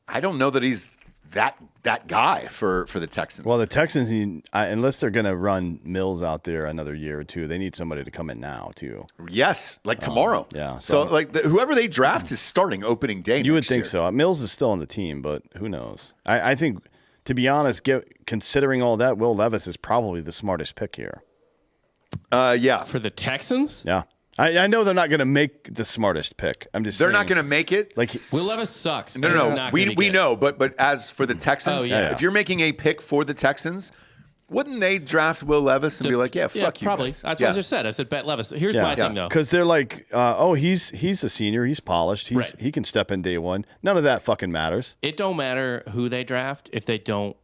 I don't know that he's that guy for the Texans. Well, the Texans need, unless they're going to run Mills out there another year or two, they need somebody to come in now too. Yes, like tomorrow. Yeah. So whoever they draft is starting opening day. You would next think year. so. Mills is still on the team, but who knows? I think, to be honest, considering all that, Will Levis is probably the smartest pick here. Yeah. For the Texans? Yeah. I know they're not going to make the smartest pick. I'm just They're saying. not going to make it. Like, Will Levis sucks. No, and he's no. not We gonna be good. know, but as for the Texans, Yeah. if you're making a pick for the Texans, wouldn't they draft Will Levis and be like, yeah, fuck you probably. guys. That's yeah. what I just said. I said bet Levis. Here's my thing, though. Because they're like, he's a senior. He's polished. He can step in day one. None of that fucking matters. It don't matter who they draft if they don't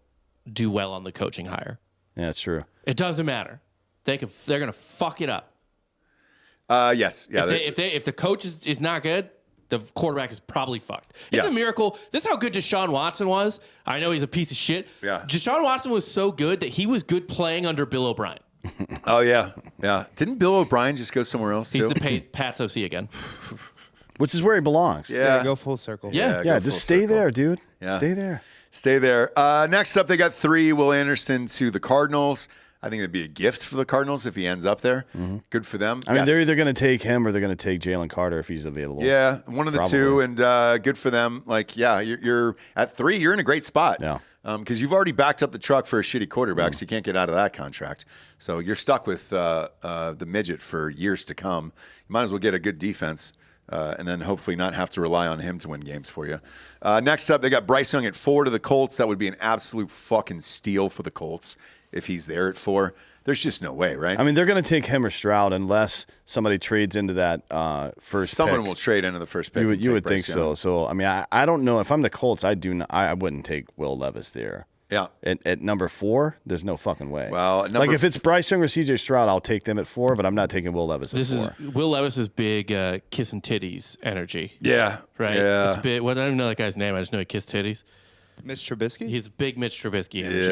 do well on the coaching hire. Yeah, that's true. It doesn't matter. They're gonna fuck it up. Yes. Yeah. If the coach is not good, the quarterback is probably fucked. It's a miracle. This is how good Deshaun Watson was. I know he's a piece of shit. Yeah. Deshaun Watson was so good that he was good playing under Bill O'Brien. Oh, yeah. Yeah. Didn't Bill O'Brien just go somewhere else, He's too? the Pat's OC again. Which is where he belongs. Yeah. Go full circle. Yeah. Yeah, go just full stay circle. there, dude. Yeah. Stay there. Stay there. Next up, they got 3. Will Anderson to the Cardinals. I think it'd be a gift for the Cardinals if he ends up there. Good for them. I mean, they're either going to take him or they're going to take Jalen Carter if he's available. Yeah, one of the two, and good for them. Like, yeah, you're at 3. You're in a great spot. Yeah. Because you've already backed up the truck for a shitty quarterback, so you can't get out of that contract. So you're stuck with the midget for years to come. You might as well get a good defense and then hopefully not have to rely on him to win games for you. Next up, they got Bryce Young at 4 to the Colts. That would be an absolute fucking steal for the Colts if he's there at 4. There's just no way, right? I mean, they're going to take him or Stroud unless somebody trades into that first Someone pick. will trade into the first pick. You would think so. So, I mean, I don't know. If I'm the Colts, I wouldn't take Will Levis there. Yeah. At number 4, there's no fucking way. Well, like if it's Bryce Young or CJ Stroud, I'll take them at 4, but I'm not taking Will Levis at 4. This is Will Levis's big kissing titties energy. Yeah. Right? Yeah. It's big. Well, I don't even know that guy's name. I just know he kissed titties. Mitch Trubisky? He's big Mitch Trubisky energy.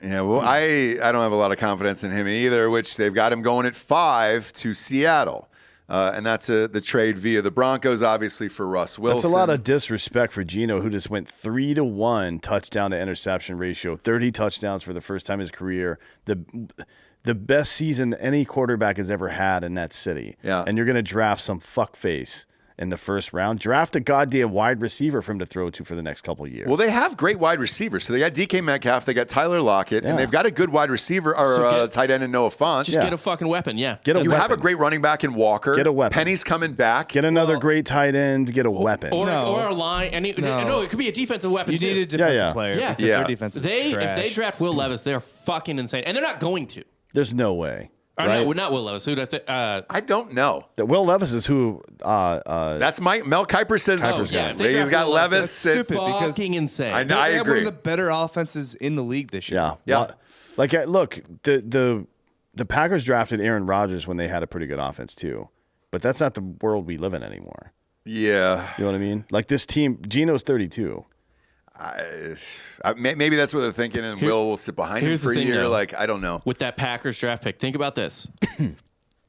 Yeah. Well, I don't have a lot of confidence in him either, which they've got him going at 5 to Seattle. And that's the trade via the Broncos, obviously, for Russ Wilson. That's a lot of disrespect for Geno, who just went 3-1 touchdown to interception ratio, 30 touchdowns for the first time in his career. The best season any quarterback has ever had in that city. Yeah. And you're going to draft some fuckface in the first round. Draft a goddamn wide receiver for him to throw to for the next couple of years. Well, they have great wide receivers. So they got DK Metcalf, they got Tyler Lockett, Yeah. and they've got a good wide receiver or tight end in Noah Fant. Just get a fucking weapon, yeah. Get a You weapon. have a great running back in Walker. Get a weapon. Penny's coming back. Get another great tight end. Get a weapon. Or No. a line. No. No, it could be a defensive weapon, You too. need a defensive Yeah. player Yeah. because Yeah. their defense is If trash. they draft Will Levis, they're fucking insane. And they're not going to. There's no way. Or Right? no, not Will Levis. Who does it? I don't know. Will Levis is who. That's Mel Kiper says. yeah, if they he's draft got Will Levis, Levis. that's stupid. because fucking insane. I know. They have one agree. of the better offenses in the league this year. Yeah. Yeah. Well, like, look, the Packers drafted Aaron Rodgers when they had a pretty good offense too, but that's not the world we live in anymore. Yeah. You know what I mean? Like this team, Geno's 32. Maybe that's what they're thinking, and Will sit behind him here's for a the thing, year. though. Like, I don't know. With that Packers draft pick, think about this.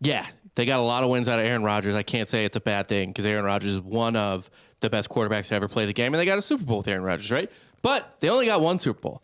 Yeah, they got a lot of wins out of Aaron Rodgers. I can't say it's a bad thing because Aaron Rodgers is one of the best quarterbacks to ever play the game, and they got a Super Bowl with Aaron Rodgers, right? But they only got one Super Bowl.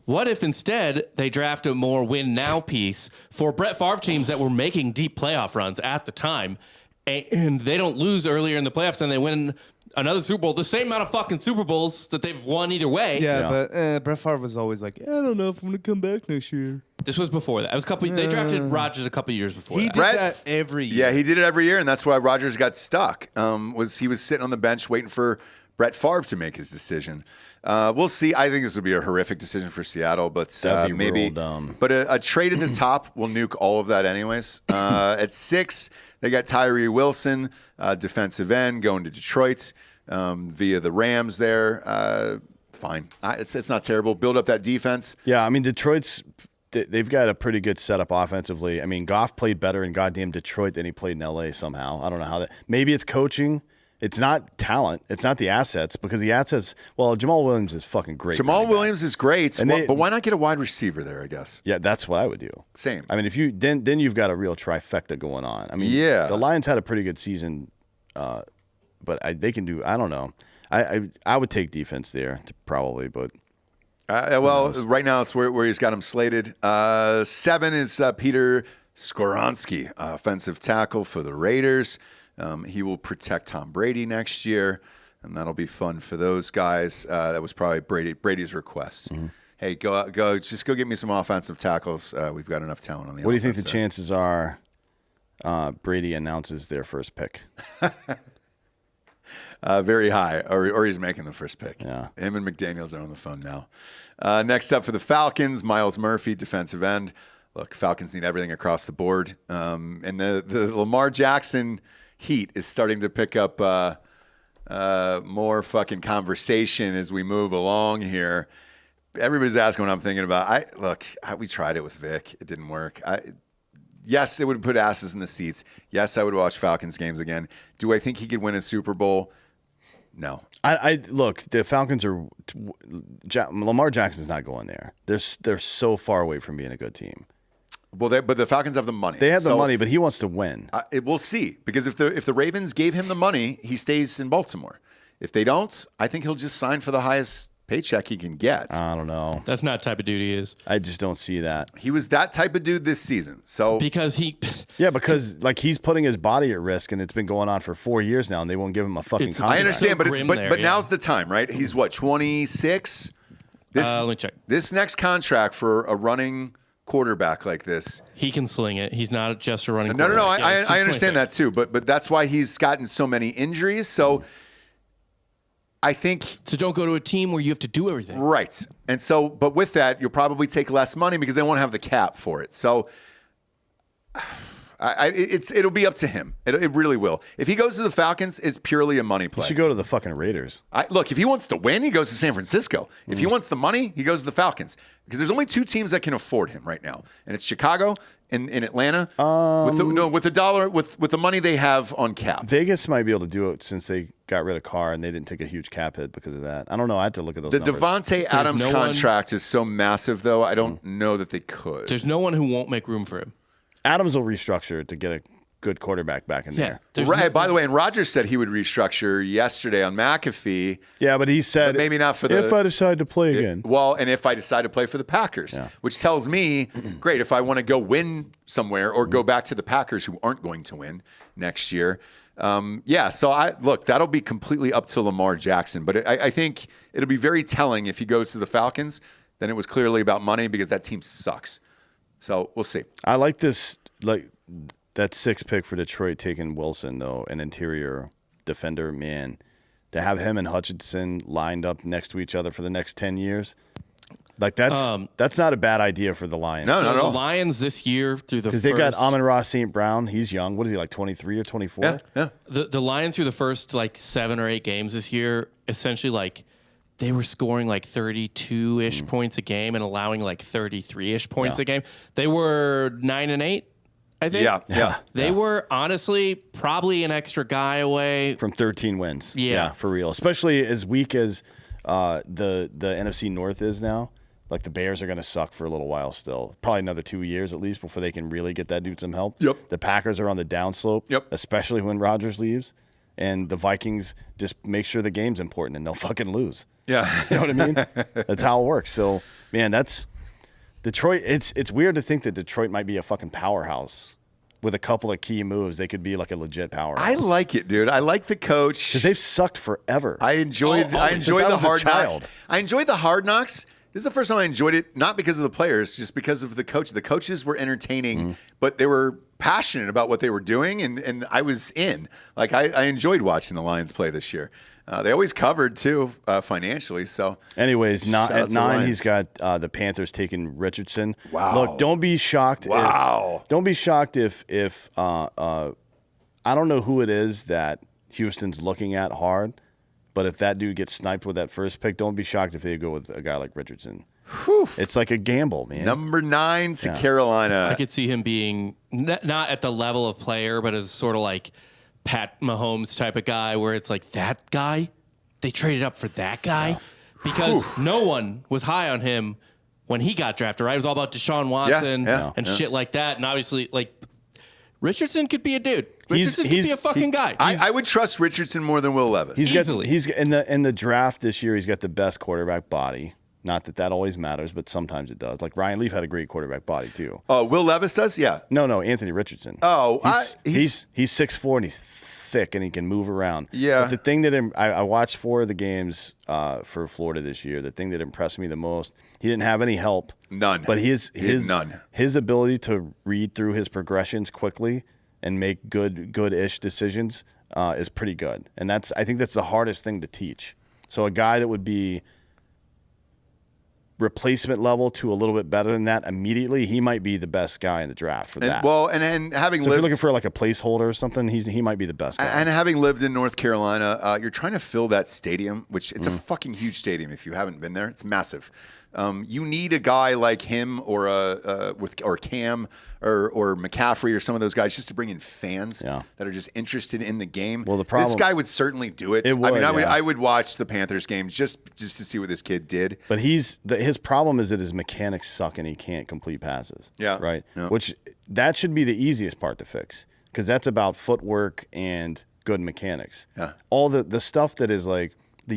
What if instead they draft a more win now piece for Brett Favre teams that were making deep playoff runs at the time, and they don't lose earlier in the playoffs and they win another Super Bowl, the same amount of fucking Super Bowls that they've won either way. Yeah, but Brett Favre was always like, I don't know if I'm going to come back next year. This was before that. It was they drafted Rodgers a couple years before He that. did Brett- that every year. Yeah, he did it every year, and that's why Rodgers got stuck. He was sitting on the bench waiting for Brett Favre to make his decision. We'll see. I think this would be a horrific decision for Seattle, but That'd be maybe. real dumb. But a trade at the top will nuke all of that, anyways. At 6, they got Tyree Wilson, defensive end, going to Detroit via the Rams. There, fine. It's not terrible. Build up that defense. Yeah, I mean Detroit's. They've got a pretty good setup offensively. I mean, Goff played better in goddamn Detroit than he played in L.A. somehow. I don't know how that. Maybe it's coaching. It's not talent. It's not the assets because the assets. Well, Jamal Williams is fucking great. Jamal running back. Williams is great, And they- but why not get a wide receiver there? I guess. Yeah, that's what I would do. Same. I mean, if you then you've got a real trifecta going on. I mean, Yeah. the Lions had a pretty good season, but they can do. I don't know. I would take defense there probably, but Right now it's where he's got him slated. 7 is Peter Skoronski, offensive tackle for the Raiders. He will protect Tom Brady next year, and that'll be fun for those guys. That was probably Brady's request. Mm-hmm. Hey, go get me some offensive tackles. We've got enough talent on the. what do you think the offense chances are? Brady announces their first pick. Very high, or he's making the first pick. Yeah. Him and McDaniels are on the phone now. Next up for the Falcons, Miles Murphy, defensive end. Look, Falcons need everything across the board. And the Lamar Jackson heat is starting to pick up more fucking conversation as we move along here. Everybody's asking what I'm thinking about. We tried it with Vic. It didn't work. Yes, it would put asses in the seats. Yes, I would watch Falcons games again. Do I think he could win a Super Bowl? No. I look. The Falcons are. Lamar Jackson's not going there. They're so far away from being a good team. Well, but the Falcons have the money. They have the money, but he wants to win. We'll see, because if the Ravens gave him the money, he stays in Baltimore. If they don't, I think he'll just sign for the highest paycheck he can get. I don't know. That's not the type of dude he is. I just don't see that. He was that type of dude this season. So Because he. Yeah, because like he's putting his body at risk, and it's been going on for 4 years now, and they won't give him a fucking It's- contract. I understand, so but grim but there, but yeah. now's the time, right? He's what, 26? Let me check. This next contract for a running quarterback like this. He can sling it. He's not just a running No. quarterback. Yeah, he's I understand 226. that too, but that's why he's gotten so many injuries. So I think So don't go to a team where you have to do everything. right. And so, but with that, you'll probably take less money because they won't have the cap for it. So it'll be up to him. It really will. If he goes to the Falcons, it's purely a money You play. should go to the fucking Raiders. Look, if he wants to win, he goes to San Francisco. If he wants the money, he goes to the Falcons. Because there's only 2 teams that can afford him right now, and it's Chicago and Atlanta. With the money they have on cap. Vegas might be able to do it since they got rid of Carr and they didn't take a huge cap hit because of that. I don't know. I had to look at those The numbers. Devontae Adams no contract is so massive, though. I don't know that they could. There's no one who won't make room for him. Adams will restructure to get a good quarterback back in there. Right. By the way, and Rodgers said he would restructure yesterday on McAfee. Yeah, but he said But maybe not for the. if I decide to play again. Well, and if I decide to play for the Packers, which tells me, great, if I want to go win somewhere or go back to the Packers who aren't going to win next year. So that'll be completely up to Lamar Jackson. But I think it'll be very telling if he goes to the Falcons, then it was clearly about money because that team sucks. So we'll see. I like this, that 6th pick for Detroit taking Wilson, though, an interior defender, man. To have him and Hutchinson lined up next to each other for the next 10 years, that's not a bad idea for the Lions. No, So not at the all. Lions this year through the Because first, they've got Amon-Ra St. Brown. He's young. What is he, like 23 or 24? Yeah. the Lions through the first 7 or 8 games this year, essentially they were scoring 32-ish points a game and allowing 33-ish points a game. They were 9-8, I think. Yeah. They were honestly probably an extra guy away. From 13 wins. Yeah. For real. Especially as weak as the NFC North is now. The Bears are going to suck for a little while still. Probably another 2 years at least before they can really get that dude some help. Yep. The Packers are on the downslope. Yep. Especially when Rodgers leaves. And the Vikings just make sure the game's important and they'll fucking lose. Yeah. You know what I mean? That's how it works. So, man, that's Detroit. It's weird to think that Detroit might be a fucking powerhouse. With a couple of key moves, they could be a legit powerhouse. I like it, dude. I like the coach. Because they've sucked forever. I enjoyed Since I the was a hard knocks. child. I enjoyed the hard knocks. This is the first time I enjoyed it, not because of the players, just because of the coach. The coaches were entertaining, but they were passionate about what they were doing, and I was in. I enjoyed watching the Lions play this year. They always covered, too, financially. So, Anyways, Shout out at to 9, Lions. he's got the Panthers taking Richardson. Wow. Look, don't be shocked. Don't be shocked if I don't know who it is that Houston's looking at hard, but if that dude gets sniped with that first pick, don't be shocked if they go with a guy like Richardson. It's like a gamble, man. number 9 to Carolina. I could see him being not at the level of player, but as sort of Pat Mahomes type of guy where it's that guy, they traded up for that guy because no one was high on him when he got drafted, right? It was all about Deshaun Watson and shit like that. And obviously, Richardson could be a dude. Richardson could be a fucking guy. I would trust Richardson more than Will Levis. He's Easily. in the draft this year. He's got the best quarterback body. Not that always matters, but sometimes it does. Ryan Leaf had a great quarterback body too. Oh, Will Levis does? Yeah. No, Anthony Richardson. Oh, he's 6'4" and he's thick and he can move around. Yeah. But the thing that I watched 4 of the games for Florida this year. The thing that impressed me the most, he didn't have any help. None. But none. His ability to read through his progressions quickly and make good-ish decisions is pretty good. And I think that's the hardest thing to teach. So a guy that would be replacement level to a little bit better than that immediately, he might be the best guy in the draft for that. Well, and having So if lived, you're looking for a placeholder or something, he might be the best guy. and having lived in North Carolina, you're trying to fill that stadium, which it's a fucking huge stadium. If you haven't been there, it's massive. You need a guy like him or Cam or McCaffrey or some of those guys just to bring in fans that are just interested in the game. Well, the problem- this guy would certainly do it. It would, I would watch the Panthers games just to see what this kid did. But his problem is that his mechanics suck and he can't complete passes. Yeah. Right? Yeah. Which that should be the easiest part to fix because that's about footwork and good mechanics. Yeah. All the stuff that is the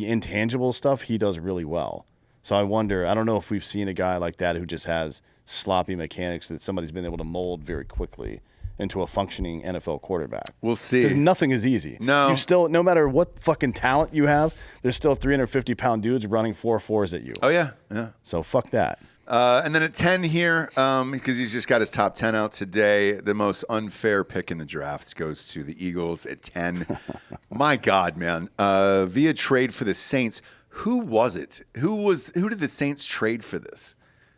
intangible stuff, he does really well. So I don't know if we've seen a guy like that who just has sloppy mechanics that somebody's been able to mold very quickly into a functioning NFL quarterback. We'll see. Because nothing is easy. No. You still, no matter what fucking talent you have, there's still 350-pound dudes running 4.4s at you. Oh yeah. So fuck that. And then at 10 here, because he's just got his top 10 out today, the most unfair pick in the draft goes to the Eagles at 10. My God, man. Via trade for the Saints. Who was it? Who did the Saints trade for this?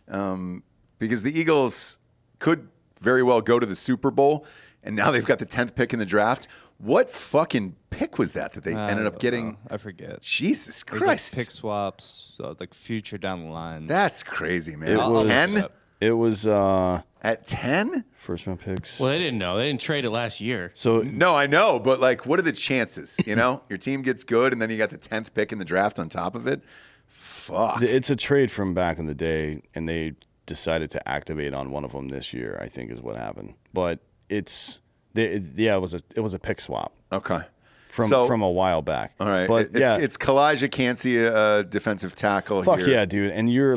Because the Eagles could very well go to the Super Bowl, and now they've got the 10th pick in the draft. What fucking pick was that they ended up getting? I forget. Jesus It was Christ. like pick swaps, like future down the line. That's crazy, man. It was 10? It was At 10? first round picks. Well, they didn't know. They didn't trade it last year. So No, I know, but like, what are the chances? You know, your team gets good, and then you got the 10th pick in the draft on top of it. Fuck. it's a trade from back in the day, and they decided to activate on one of them this year, I think is what happened. But it was a pick swap Okay. from a while back. All right. But It's Kalijah Cansey, a defensive tackle fuck here. yeah, dude. And you're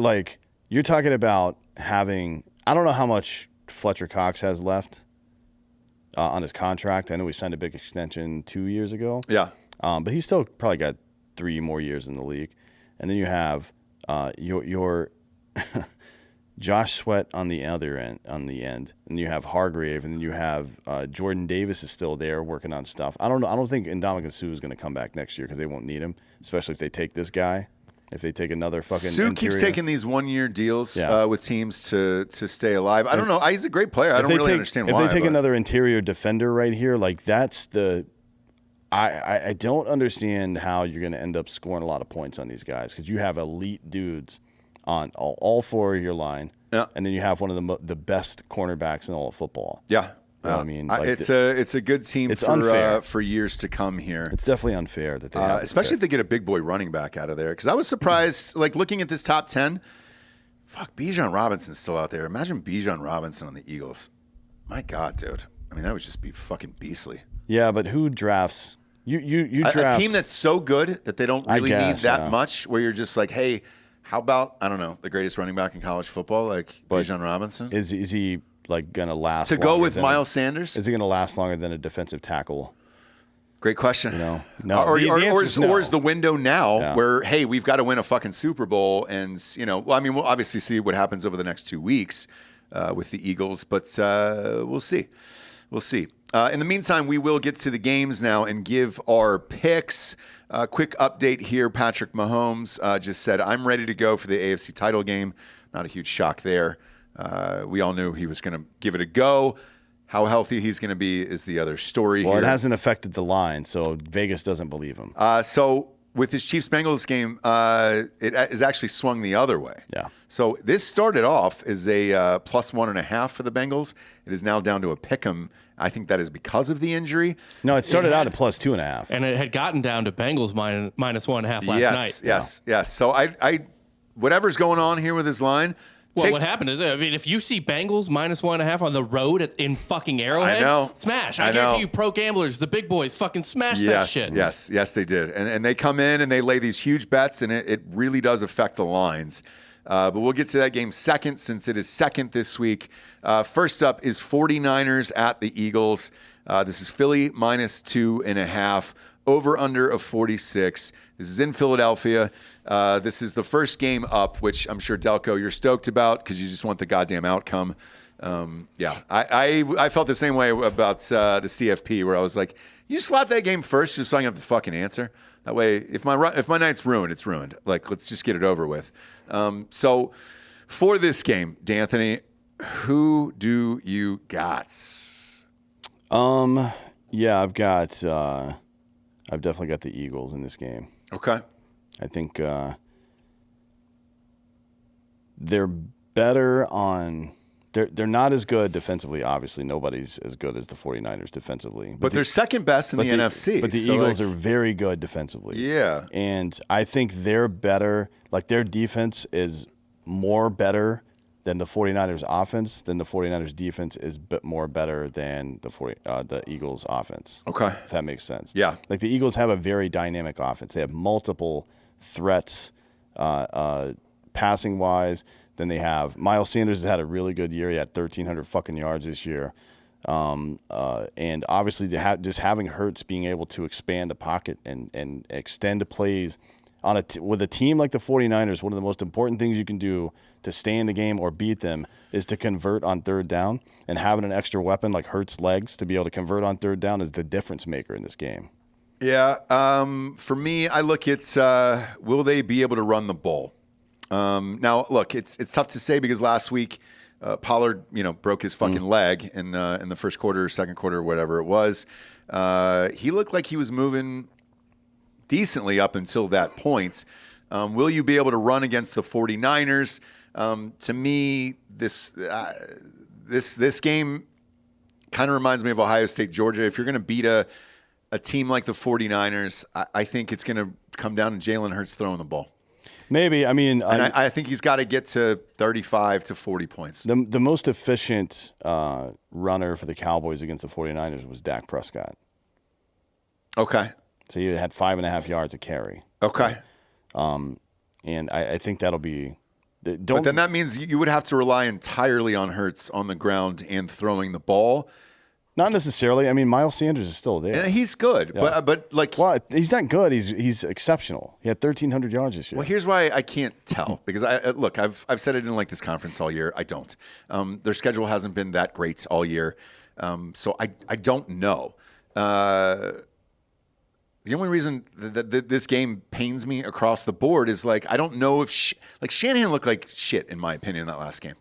talking about having, I don't know how much Fletcher Cox has left on his contract. I know he signed a big extension 2 years ago. Yeah. But he's still probably got 3 more years in the league. And then you have your Josh Sweat on the end, and you have Hargrave, and then you have Jordan Davis is still there working on stuff. I don't think Ndamukong Suh is going to come back next year because they won't need him, especially if they take this guy. If they take another fucking Sue interior. keeps taking these 1-year deals Yeah. with teams to stay alive. I don't know. He's a great player. I don't really understand why. If they take but- another interior defender right here, like that's the. I don't understand how you're going to end up scoring a lot of points on these guys because you have elite dudes on all 4 of your line, Yeah. and then you have one of the best cornerbacks in all of football. Yeah. You know what I mean? Like it's a good team it's for unfair. For years to come here. It's definitely unfair that they have, Especially if they get a big boy running back out of there. Because I was surprised, like looking at this top 10, fuck, Bijan Robinson's still out there. Imagine Bijan Robinson on the Eagles. My God, dude. I mean, that would just be fucking beastly. Yeah, but who drafts? You A draft team that's so good that they don't I really guess, need that yeah. much, where you're just like, hey, how about, I don't know, the greatest running back in college football, like Bijan Robinson? is he like gonna last To go longer with than Miles Sanders? Is he gonna last longer than a defensive tackle? Great question. No. Or, The answer is no. or is the window now Yeah. where, hey, we've got to win a fucking Super Bowl, and well, I mean, we'll obviously see what happens over the next 2 weeks with the Eagles, but we'll see. We'll see. In the meantime, we will get to the games now and give our picks. Quick update here. Patrick Mahomes just said, I'm ready to go for the AFC title game. Not a huge shock there. We all knew he was going to give it a go. How healthy he's going to be is the other story Well, here. it hasn't affected the line, so Vegas doesn't believe him. So with his Chiefs-Bengals game, it has actually swung the other way. Yeah. So this started off as a plus 1.5 for the Bengals. It is now down to a pick 'em. I think that is because of the injury. No, it started out at plus 2.5. And it had gotten down to Bengals minus 1.5 last night. Yes. So I whatever's going on here with his line. Well, what happened is, I mean, if you see Bengals minus 1.5 on the road in fucking Arrowhead, I know. smash. I I guarantee know. you, pro gamblers, the big boys, fucking smash that shit. Yes, they did. And they come in and they lay these huge bets, and it really does affect the lines. But we'll get to that game second, since it is second this week. First up is 49ers at the Eagles. This is Philly minus 2.5, over under of 46. This is in Philadelphia. This is the first game up, which I'm sure, Delco, you're stoked about because you just want the goddamn outcome. I felt the same way about the CFP, where I was like, you slot that game first just so I can have the fucking answer. That way, if my night's ruined, it's ruined. Like, let's just get it over with. So for this game, D'Anthony, who do you got? Yeah, I've definitely got the Eagles in this game. Okay. I think they're better on. They're not as good defensively. Obviously, nobody's as good as the 49ers defensively. But they're second best in the NFC. But the so, Eagles like, are very good defensively. Yeah. And I think they're better. Like, their defense is more better than the 49ers offense. Then the 49ers defense is more better than the Eagles offense. Okay. If that makes sense. Yeah. Like, the Eagles have a very dynamic offense. They have multiple threats passing wise. Then they have Miles Sanders has had a really good year. He had 1,300 fucking yards this year. And obviously just having Hurts being able to expand the pocket and extend the plays with a team like the 49ers, one of the most important things you can do to stay in the game or beat them is to convert on third down, and having an extra weapon like Hurts' legs to be able to convert on third down is the difference maker in this game. Yeah. For me, I look at will they be able to run the ball? Now, look, it's tough to say because last week Pollard, broke his fucking leg in the first quarter, second quarter, whatever it was. He looked like he was moving decently up until that point. Will you be able to run against the 49ers? To me, this game kind of reminds me of Ohio State, Georgia. If you're going to beat a team like the 49ers, I think it's going to come down to Jalen Hurts throwing the ball. Maybe. I mean, I think he's got to get to 35 to 40 points. The most efficient runner for the Cowboys against the 49ers was Dak Prescott. Okay. So he had 5.5 yards a carry. Okay. And I think that'll be. But then that means you would have to rely entirely on Hurts on the ground and throwing the ball. Not necessarily. I mean, Miles Sanders is still there. And he's good, Yeah. but like, well, he's not good. He's exceptional. He had 1,300 yards this year. well, here's why I can't tell because look, I've said it in like this conference all year. I don't. Their schedule hasn't been that great all year, so I don't know. The only reason that this game pains me across the board is like I don't know if Shanahan looked like shit in my opinion in that last game.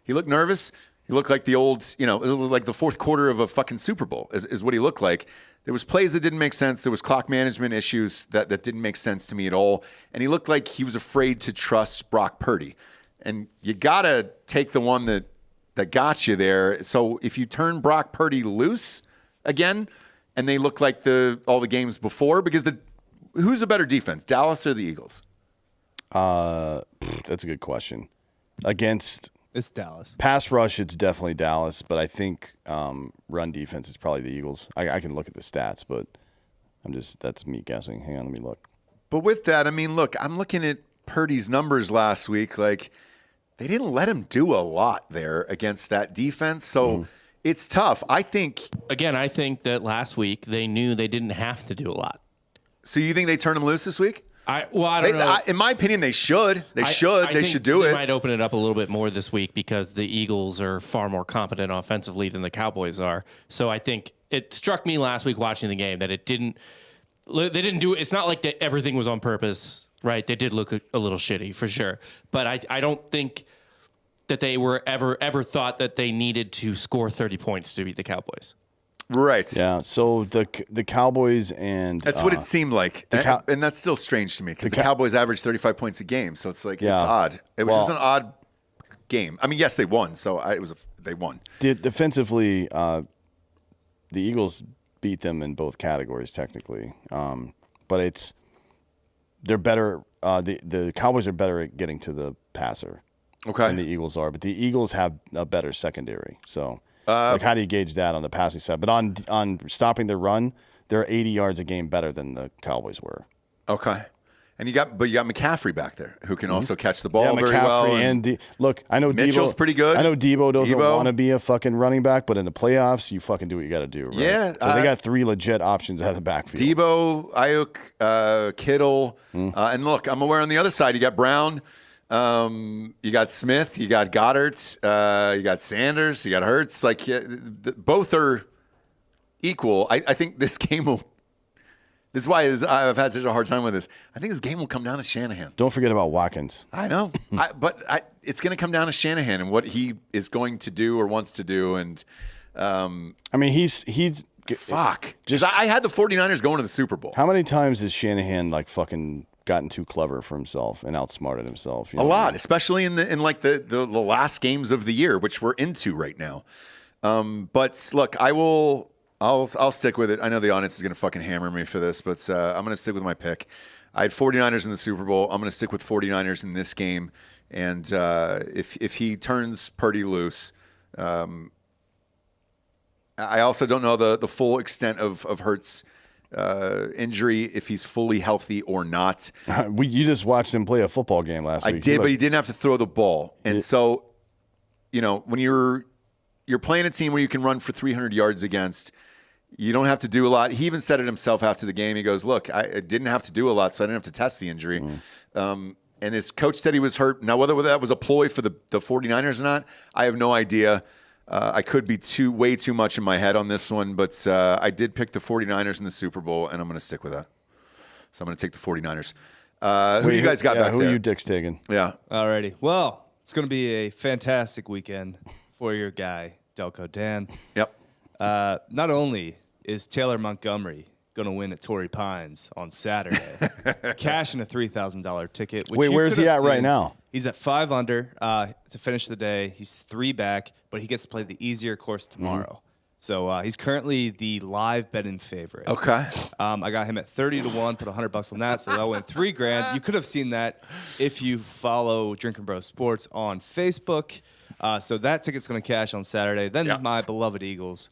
He looked nervous. He looked like the old, like the fourth quarter of a fucking Super Bowl is what he looked like. There was plays that didn't make sense. There was clock management issues that didn't make sense to me at all. And he looked like he was afraid to trust Brock Purdy. And you got to take the one that got you there. So if you turn Brock Purdy loose again, and they look like all the games before, because who's a better defense, Dallas or the Eagles? That's a good question. Against It's Dallas. pass rush, it's definitely Dallas, but I think run defense is probably the Eagles. I can look at the stats, but that's me guessing. Hang on, let me look. But with that, I mean, look, I'm looking at Purdy's numbers last week. Like, they didn't let him do a lot there against that defense. So it's tough. I think that last week they knew they didn't have to do a lot. So you think they turn him loose this week? I don't know. In my opinion, they should. They I should think do they it. might open it up a little bit more this week because the Eagles are far more competent offensively than the Cowboys are. So I think it struck me last week watching the game that they didn't do it. It's not like that everything was on purpose, right? They did look a little shitty for sure. But I don't think that they were ever thought that they needed to score 30 points to beat the Cowboys. Right. Yeah. So the Cowboys and That's what it seemed like. And that's still strange to me because the Cowboys average 35 points a game. So it's like, it's odd. It was just an odd game. I mean, yes, they won. So they won. defensively, the Eagles beat them in both categories technically, but they're better. The Cowboys are better at getting to the passer than the Eagles are, but the Eagles have a better secondary. So. How do you gauge that on the passing side? But on stopping the run, they're 80 yards a game better than the Cowboys were. Okay. And you got McCaffrey back there who can also catch the ball very well. And look, I know Mitchell's pretty good. I know Debo doesn't want to be a fucking running back, but in the playoffs, you fucking do what you got to do. Right? Yeah. So they got three legit options out of the backfield. Debo, Ayuk, Kittle, and look, I'm aware on the other side you got Brown. You got Smith, you got Goddard, you got Sanders, you got Hurts. Like both are equal. I think this game will. This is why I've had such a hard time with this. I think this game will come down to Shanahan. Don't forget about Watkins. I know, but it's going to come down to Shanahan and what he is going to do or wants to do. And I mean, he's fuck. I had the 49ers going to the Super Bowl. How many times has Shanahan like fucking gotten too clever for himself and outsmarted himself? A lot, especially in the last games of the year, which we're into right now. But look, I'll stick with it. I know the audience is going to fucking hammer me for this, but I'm going to stick with my pick. I had 49ers in the Super Bowl. I'm going to stick with 49ers in this game. And if he turns Purdy loose, I also don't know the full extent of Hurts' injury, if he's fully healthy or not. You just watched him play a football game last week. I did, but he didn't have to throw the ball. And so, when you're playing a team where you can run for 300 yards against, You don't have to do a lot. He even said it himself after the game. He goes, look, I didn't have to do a lot, so I didn't have to test the injury. And his coach said he was hurt. Now, whether that was a ploy for the 49ers or not, I have no idea. I could be way too much in my head on this one, but I did pick the 49ers in the Super Bowl, and I'm going to stick with that. So I'm going to take the 49ers. Who do you guys got back who there? Who you dicks taking? Yeah. Alrighty. Well, it's going to be a fantastic weekend for your guy, Delco Dan. Yep. Not only is Taylor Montgomery going to win at Torrey Pines on Saturday, cashing a $3,000 ticket. Which Wait, where's he at right now? He's at 5 under to finish the day. He's 3 back, but he gets to play the easier course tomorrow. So he's currently the live betting favorite. Okay. I got him at 30 to 1, put $100 on that, so that'll win $3,000. You could have seen that if you follow Drinkin Bros Sports on Facebook. So that ticket's going to cash on Saturday. Then my beloved Eagles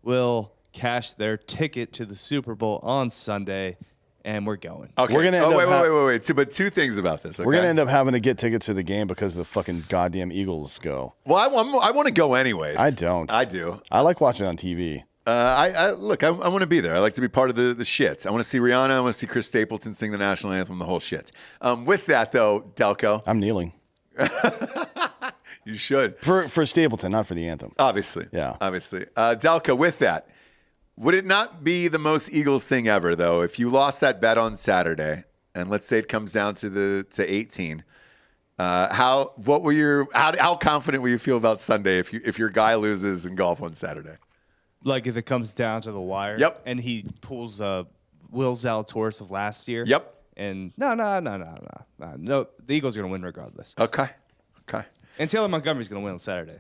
will cash their ticket to the Super Bowl on Sunday, and we're going. Okay. We're gonna end up wait. But two things about this. Okay? We're gonna end up having to get tickets to the game because the fucking goddamn Eagles go. Well, I want to go anyways. I don't. I do. I like watching it on TV. I want to be there. I like to be part of the shits. I want to see Rihanna. I want to see Chris Stapleton sing the national anthem, the whole shit. With that, though, Delco. I'm kneeling. You should. For Stapleton, not for the anthem. Obviously. Yeah. Obviously. Delco, with that, would it not be the most Eagles thing ever, though, if you lost that bet on Saturday, and let's say it comes down to 18? How confident will you feel about Sunday if your guy loses in golf on Saturday? Like if it comes down to the wire, Yep. and he pulls Will Zalatoris of last year. Yep. And no, the Eagles are going to win regardless. Okay. And Taylor Montgomery's going to win on Saturday.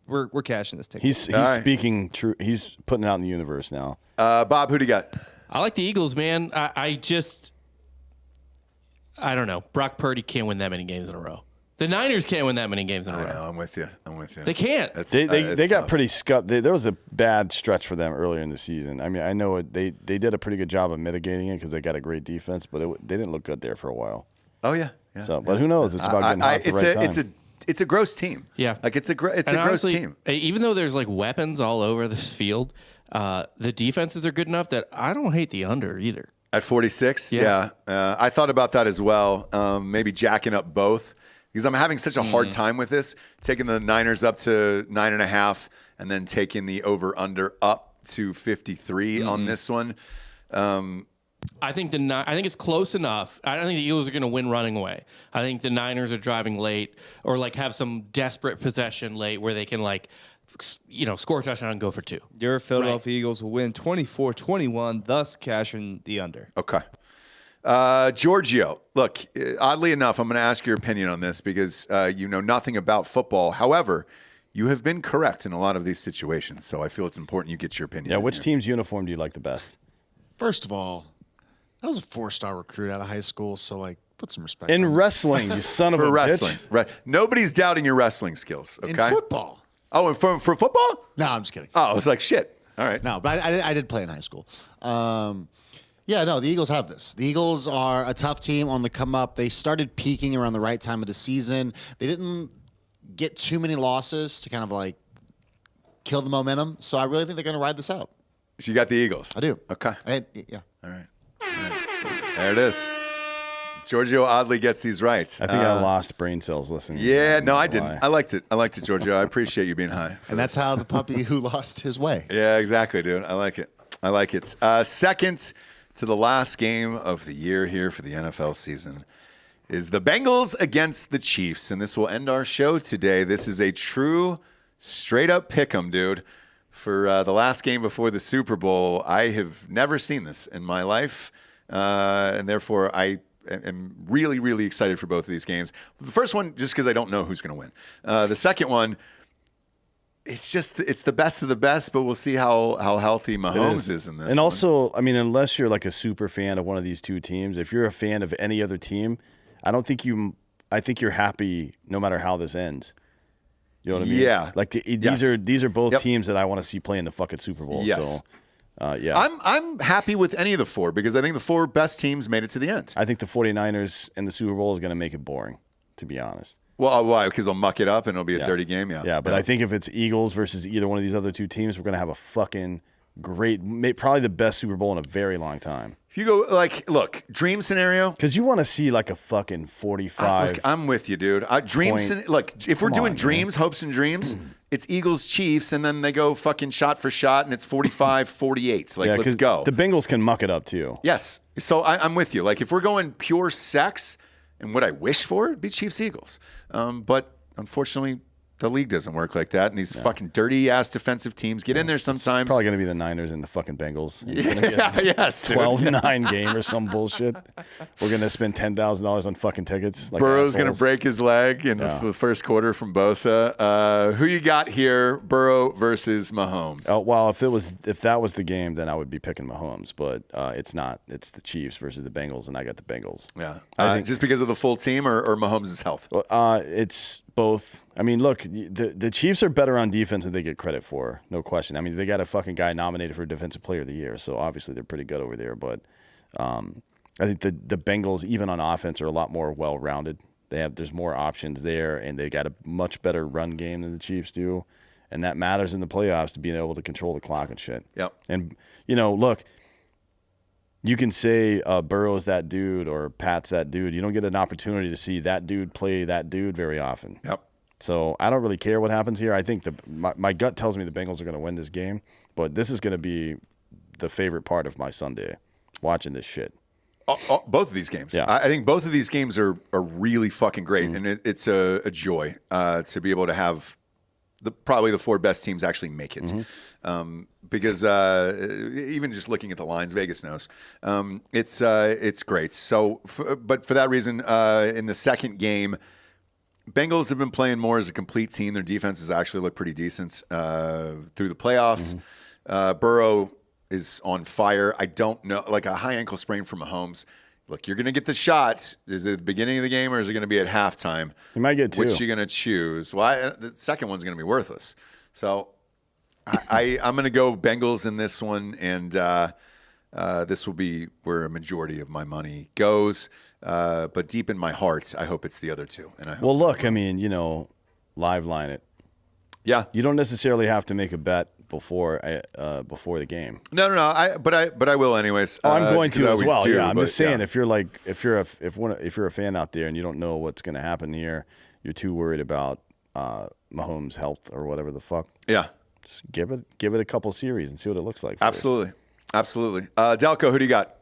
We're cashing this ticket. He's speaking true. He's putting it out in the universe now. Bob, who do you got? I like the Eagles, man. I don't know. Brock Purdy can't win that many games in a row. The Niners can't win that many games in a row. I know. I'm with you. They can't. They got pretty scuffed. There was a bad stretch for them earlier in the season. I mean, I know they did a pretty good job of mitigating it because they got a great defense, but they didn't look good there for a while. Oh yeah. So, but who knows? It's about getting hot at the right time. It's a gross team. Yeah. Like it's a gross honestly, team. Even though there's like weapons all over this field, the defenses are good enough that I don't hate the under either. At 46? Yeah. I thought about that as well. Maybe jacking up both because I'm having such a hard time with this, taking the Niners up to 9.5 and then taking the over-under up to 53 on this one. I think it's close enough. I don't think the Eagles are going to win running away. I think the Niners are driving late or like have some desperate possession late where they can score a touchdown and go for 2. Your Philadelphia Eagles will win 24-21, thus cashing the under. Okay. Giorgio, look, oddly enough, I'm going to ask your opinion on this because you know nothing about football. However, you have been correct in a lot of these situations, so I feel it's important you get your opinion. Yeah, which team's uniform do you like the best? First of all, I was a 4-star recruit out of high school, so put some respect In on me. wrestling, you son of a For wrestling, bitch. right? Nobody's doubting your wrestling skills. Okay. In football. Oh, and for football? No, I'm just kidding. Oh, I was like, shit. All right. No, but I did play in high school. The Eagles have this. The Eagles are a tough team on the come up. They started peaking around the right time of the season. They didn't get too many losses to kind of kill the momentum. So I really think they're going to ride this out. So you got the Eagles. I do. Okay. Yeah. All right. There it is. Giorgio oddly gets these right. I think I lost brain cells listening. Yeah, no, I Why? didn't. I liked it, Giorgio. I appreciate you being high. And that's how the puppy who lost his way. Yeah, exactly, dude. I like it. Second to the last game of the year here for the NFL season is the Bengals against the Chiefs, and this will end our show today. This is a true, straight-up pick'em, dude. For the last game before the Super Bowl, I have never seen this in my life, and therefore I am really, really excited for both of these games. The first one, just because I don't know who's going to win. The second one, it's the best of the best, but we'll see how healthy Mahomes is in this. And one. also, I mean, unless you're like a super fan of one of these two teams, if you're a fan of any other team, I think you're happy no matter how this ends. You know what I mean? Yeah. Like these are both teams that I want to see play in the fucking Super Bowl. Yes. So, yeah. I'm happy with any of the four because I think the four best teams made it to the end. I think the 49ers and the Super Bowl is going to make it boring, to be honest. Well, why? Because they'll muck it up and it'll be a dirty game. Yeah. Yeah, but I think if it's Eagles versus either one of these other two teams, we're going to have a fucking great, probably the best Super Bowl in a very long time. If you go look, dream scenario. Because you want to see like a fucking 45. Look, I'm with you, dude. Look, if we're doing dreams, hopes and dreams, it's Eagles Chiefs, and then they go fucking shot for shot, and it's 45-48. Like, let's go. The Bengals can muck it up too. Yes. So I'm with you. Like, if we're going pure sex, and what I wish for would be Chiefs Eagles. But unfortunately, the league doesn't work like that, and these fucking dirty ass defensive teams get in there sometimes. Probably going to be the Niners and the fucking Bengals. Yes, 12-9 game or some bullshit. We're going to spend $10,000 on fucking tickets. Like Burrow's going to break his leg in the first quarter from Bosa. Who you got here? Burrow versus Mahomes. Oh, well, if that was the game, then I would be picking Mahomes, but it's not. It's the Chiefs versus the Bengals, and I got the Bengals. Yeah, I think just because of the full team or Mahomes' health. It's both. I mean, look, the Chiefs are better on defense than they get credit for, no question. I mean, they got a fucking guy nominated for Defensive Player of the Year, so obviously they're pretty good over there. But I think the Bengals, even on offense, are a lot more well-rounded. There's more options there, and they got a much better run game than the Chiefs do, and that matters in the playoffs to being able to control the clock and shit. Yep. And look. You can say Burrow's that dude or Pat's that dude. You don't get an opportunity to see that dude play that dude very often. Yep. So I don't really care what happens here. I think my gut tells me the Bengals are going to win this game, but this is going to be the favorite part of my Sunday, watching this shit. Both of these games. Yeah. I think both of these games are really fucking great, and it's a joy to be able to have probably the four best teams actually make it. Because even just looking at the lines, Vegas knows it's great. So, but for that reason, in the second game, Bengals have been playing more as a complete team. Their defense has actually looked pretty decent through the playoffs. Burrow is on fire. I don't know, like a high ankle sprain from Mahomes. Look, you're going to get the shot. Is it at the beginning of the game or is it going to be at halftime? You might get two. Which you going to choose? Well, the second one's going to be worthless. So I'm going to go Bengals in this one, and this will be where a majority of my money goes. But deep in my heart, I hope it's the other two. And I hope look, I mean, live line it. Yeah. You don't necessarily have to make a bet before the game. No. But I will anyways. I'm going to as well. Yeah, I'm just saying, yeah. if you're a fan out there and you don't know what's going to happen here, you're too worried about Mahomes' health or whatever the fuck. Yeah. Just give it a couple series and see what it looks like. Absolutely. Delco, who do you got?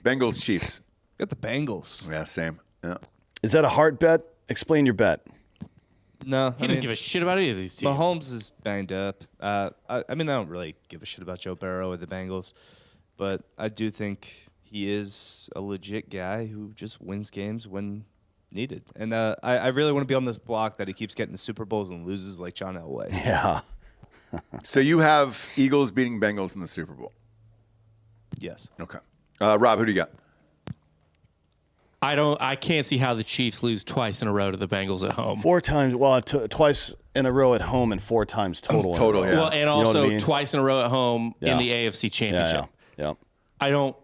Bengals, Chiefs. Got the Bengals. Yeah, same. Yeah. Is that a hard bet? Explain your bet. No, He doesn't give a shit about any of these teams. Mahomes is banged up. I mean, I don't really give a shit about Joe Burrow or the Bengals, but I do think he is a legit guy who just wins games when needed. And I really want to be on this block that he keeps getting the Super Bowls and loses like John Elway. Yeah. So you have Eagles beating Bengals in the Super Bowl. Yes. Okay. Rob, who do you got? I can't see how the Chiefs lose twice in a row to the Bengals at home. 4 times. Well, twice in a row at home and 4 times total. Total, in a row. yeah. Well, and You know what also I mean? twice in a row at home Yeah. in the AFC Championship. Yeah. I don't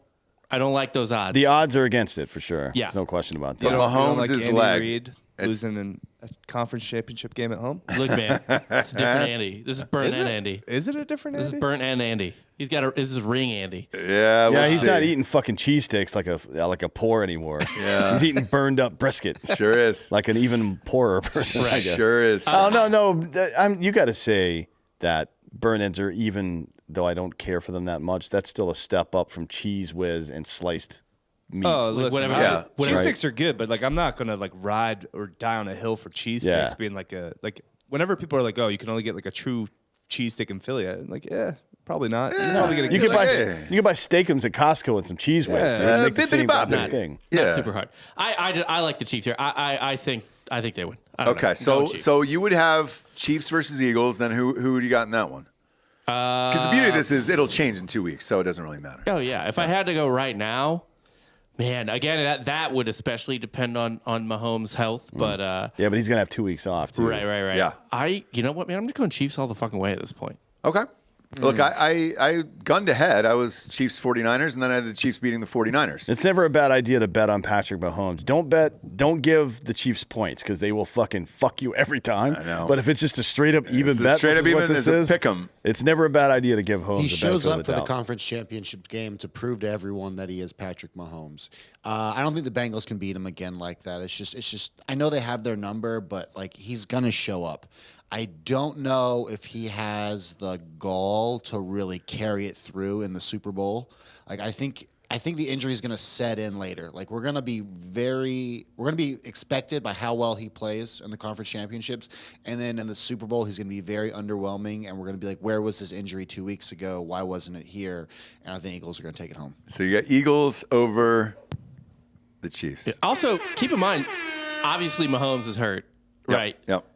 like those odds. The odds are against it for sure. Yeah. There's no question about that. But You don't Mahomes' like Andy leg. Reid losing in a conference championship game at home. Look, man, it's a different Andy. This is burnt and Andy. Is it a different This Andy? is burnt and Andy. This is ring Andy. Yeah, Yeah, he's not eating fucking cheesesteaks like a poor anymore. Yeah. He's eating burned up brisket. Sure is. Like an even poorer person, I guess. Sure is. Oh, no. You got to say that burnt ends are, even though I don't care for them that much, that's still a step up from Cheese Whiz and sliced meat. Oh, listen, whatever- yeah. cheesesteaks are good, but like I'm not gonna like ride or die on a hill for cheesesteaks. Yeah. Being like whenever people are like, oh, you can only get like a true cheesesteak in Philly, I'm like, yeah, probably not. You're probably gonna You get could buy Hey. you could buy Steakums at Costco and some Cheese Whiz. Dude. Yeah. Make the same bippity-bop. goddamn thing. Yeah. Not super hard. I like the Chiefs here. I think they win. I don't know. Okay, Go Chiefs. so you would have Chiefs versus Eagles. Then who do you got in that one? Because the beauty of this is it'll change in 2 weeks, so it doesn't really matter. Oh yeah, if I had to go right now, man, again that would especially depend on Mahomes' health, but Yeah, but he's gonna have 2 weeks off too. right. Yeah. You know what, man, I'm just going Chiefs all the fucking way at this point. Okay. Look, I gunned ahead. I was Chiefs 49ers, and then I had the Chiefs beating the 49ers. It's never a bad idea to bet on Patrick Mahomes. Don't give the Chiefs points because they will fucking fuck you every time. I know. But if it's just a straight up even bet, straight up which is what even this is a is, pick 'em. it's never a bad idea to give Mahomes. He the shows benefit up of for the doubt. conference championship game to prove to everyone that he is Patrick Mahomes. I don't think the Bengals can beat him again like that. It's just. I know they have their number, but like he's gonna show up. I don't know if he has the gall to really carry it through in the Super Bowl. Like I think the injury is going to set in later. Like we're going to be expected by how well he plays in the conference championships, and then in the Super Bowl he's going to be very underwhelming, and we're going to be like, where was his injury 2 weeks ago? Why wasn't it here? And I think Eagles are going to take it home. So you got Eagles over the Chiefs. Also, keep in mind, obviously Mahomes is hurt, right? Yep.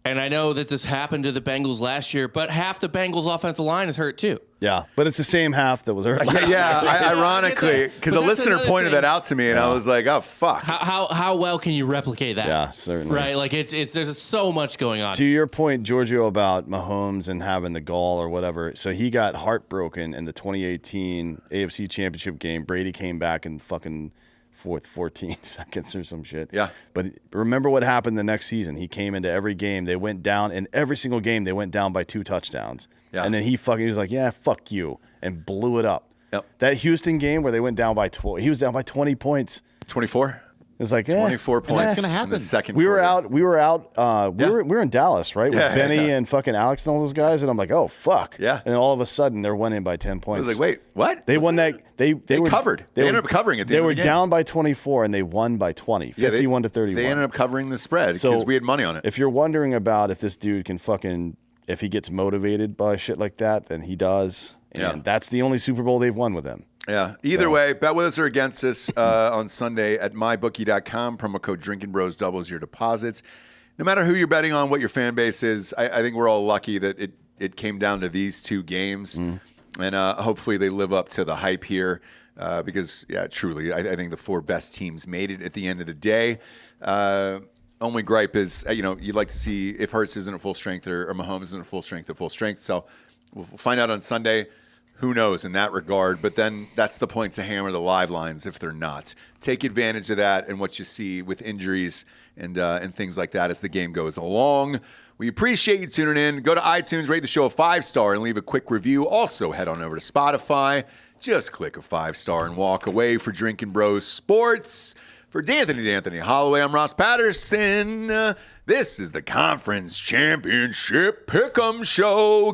And I know that this happened to the Bengals last year, but half the Bengals offensive line is hurt too. Yeah, but it's the same half that was hurt. Ironically, because a But that's listener another pointed thing. that out to me, and I was like, "Oh fuck!" How well can you replicate that? Yeah, certainly. Right, like it's there's so much going on. To your point, Giorgio, about Mahomes and having the gall or whatever. So he got heartbroken in the 2018 AFC Championship game. Brady came back and fucking 14 seconds or some shit. Yeah. But remember what happened the next season. He came into every game. They went down. In every single game, they went down by 2 touchdowns. Yeah. And then he was like, yeah, fuck you, and blew it up. Yep. That Houston game where they went down by 12, he was down by 20 points. 24. It's like 24 points. that's gonna in happen. the second. We were quarter. out. We were in Dallas, right? With Yeah, Benny yeah. and fucking Alex and all those guys, and I'm like, oh fuck. Yeah. And then all of a sudden they're winning by 10 I points. was like, "Wait, what?" They What's won that. They They were covered. They ended up covering at the They end of were the game. down by 24 and they won by 20, Yeah, 51 to 31. They ended up covering the spread So, because we had money on it. If you're wondering about if this dude can if he gets motivated by shit like that, then he does. And Yeah. that's the only Super Bowl they've won with him. Yeah. Either way, bet with us or against us on Sunday at mybookie.com. Promo code Drinkin' Bros doubles your deposits. No matter who you're betting on, what your fan base is, I think we're all lucky that it came down to these 2 games. And hopefully they live up to the hype here because, yeah, truly, I think the 4 best teams made it at the end of the day. Only gripe is, you'd like to see if Hurts isn't at full strength or Mahomes isn't at full strength. So we'll find out on Sunday. Who knows in that regard? But then that's the point to hammer the live lines if they're not. Take advantage of that and what you see with injuries and things like that as the game goes along. We appreciate you tuning in. Go to iTunes, rate the show a 5-star, and leave a quick review. Also, head on over to Spotify. Just click a 5-star and walk away for Drinkin' Bros Sports. For D'Anthony Holloway, I'm Ross Patterson. This is the Conference Championship Pick'em Show.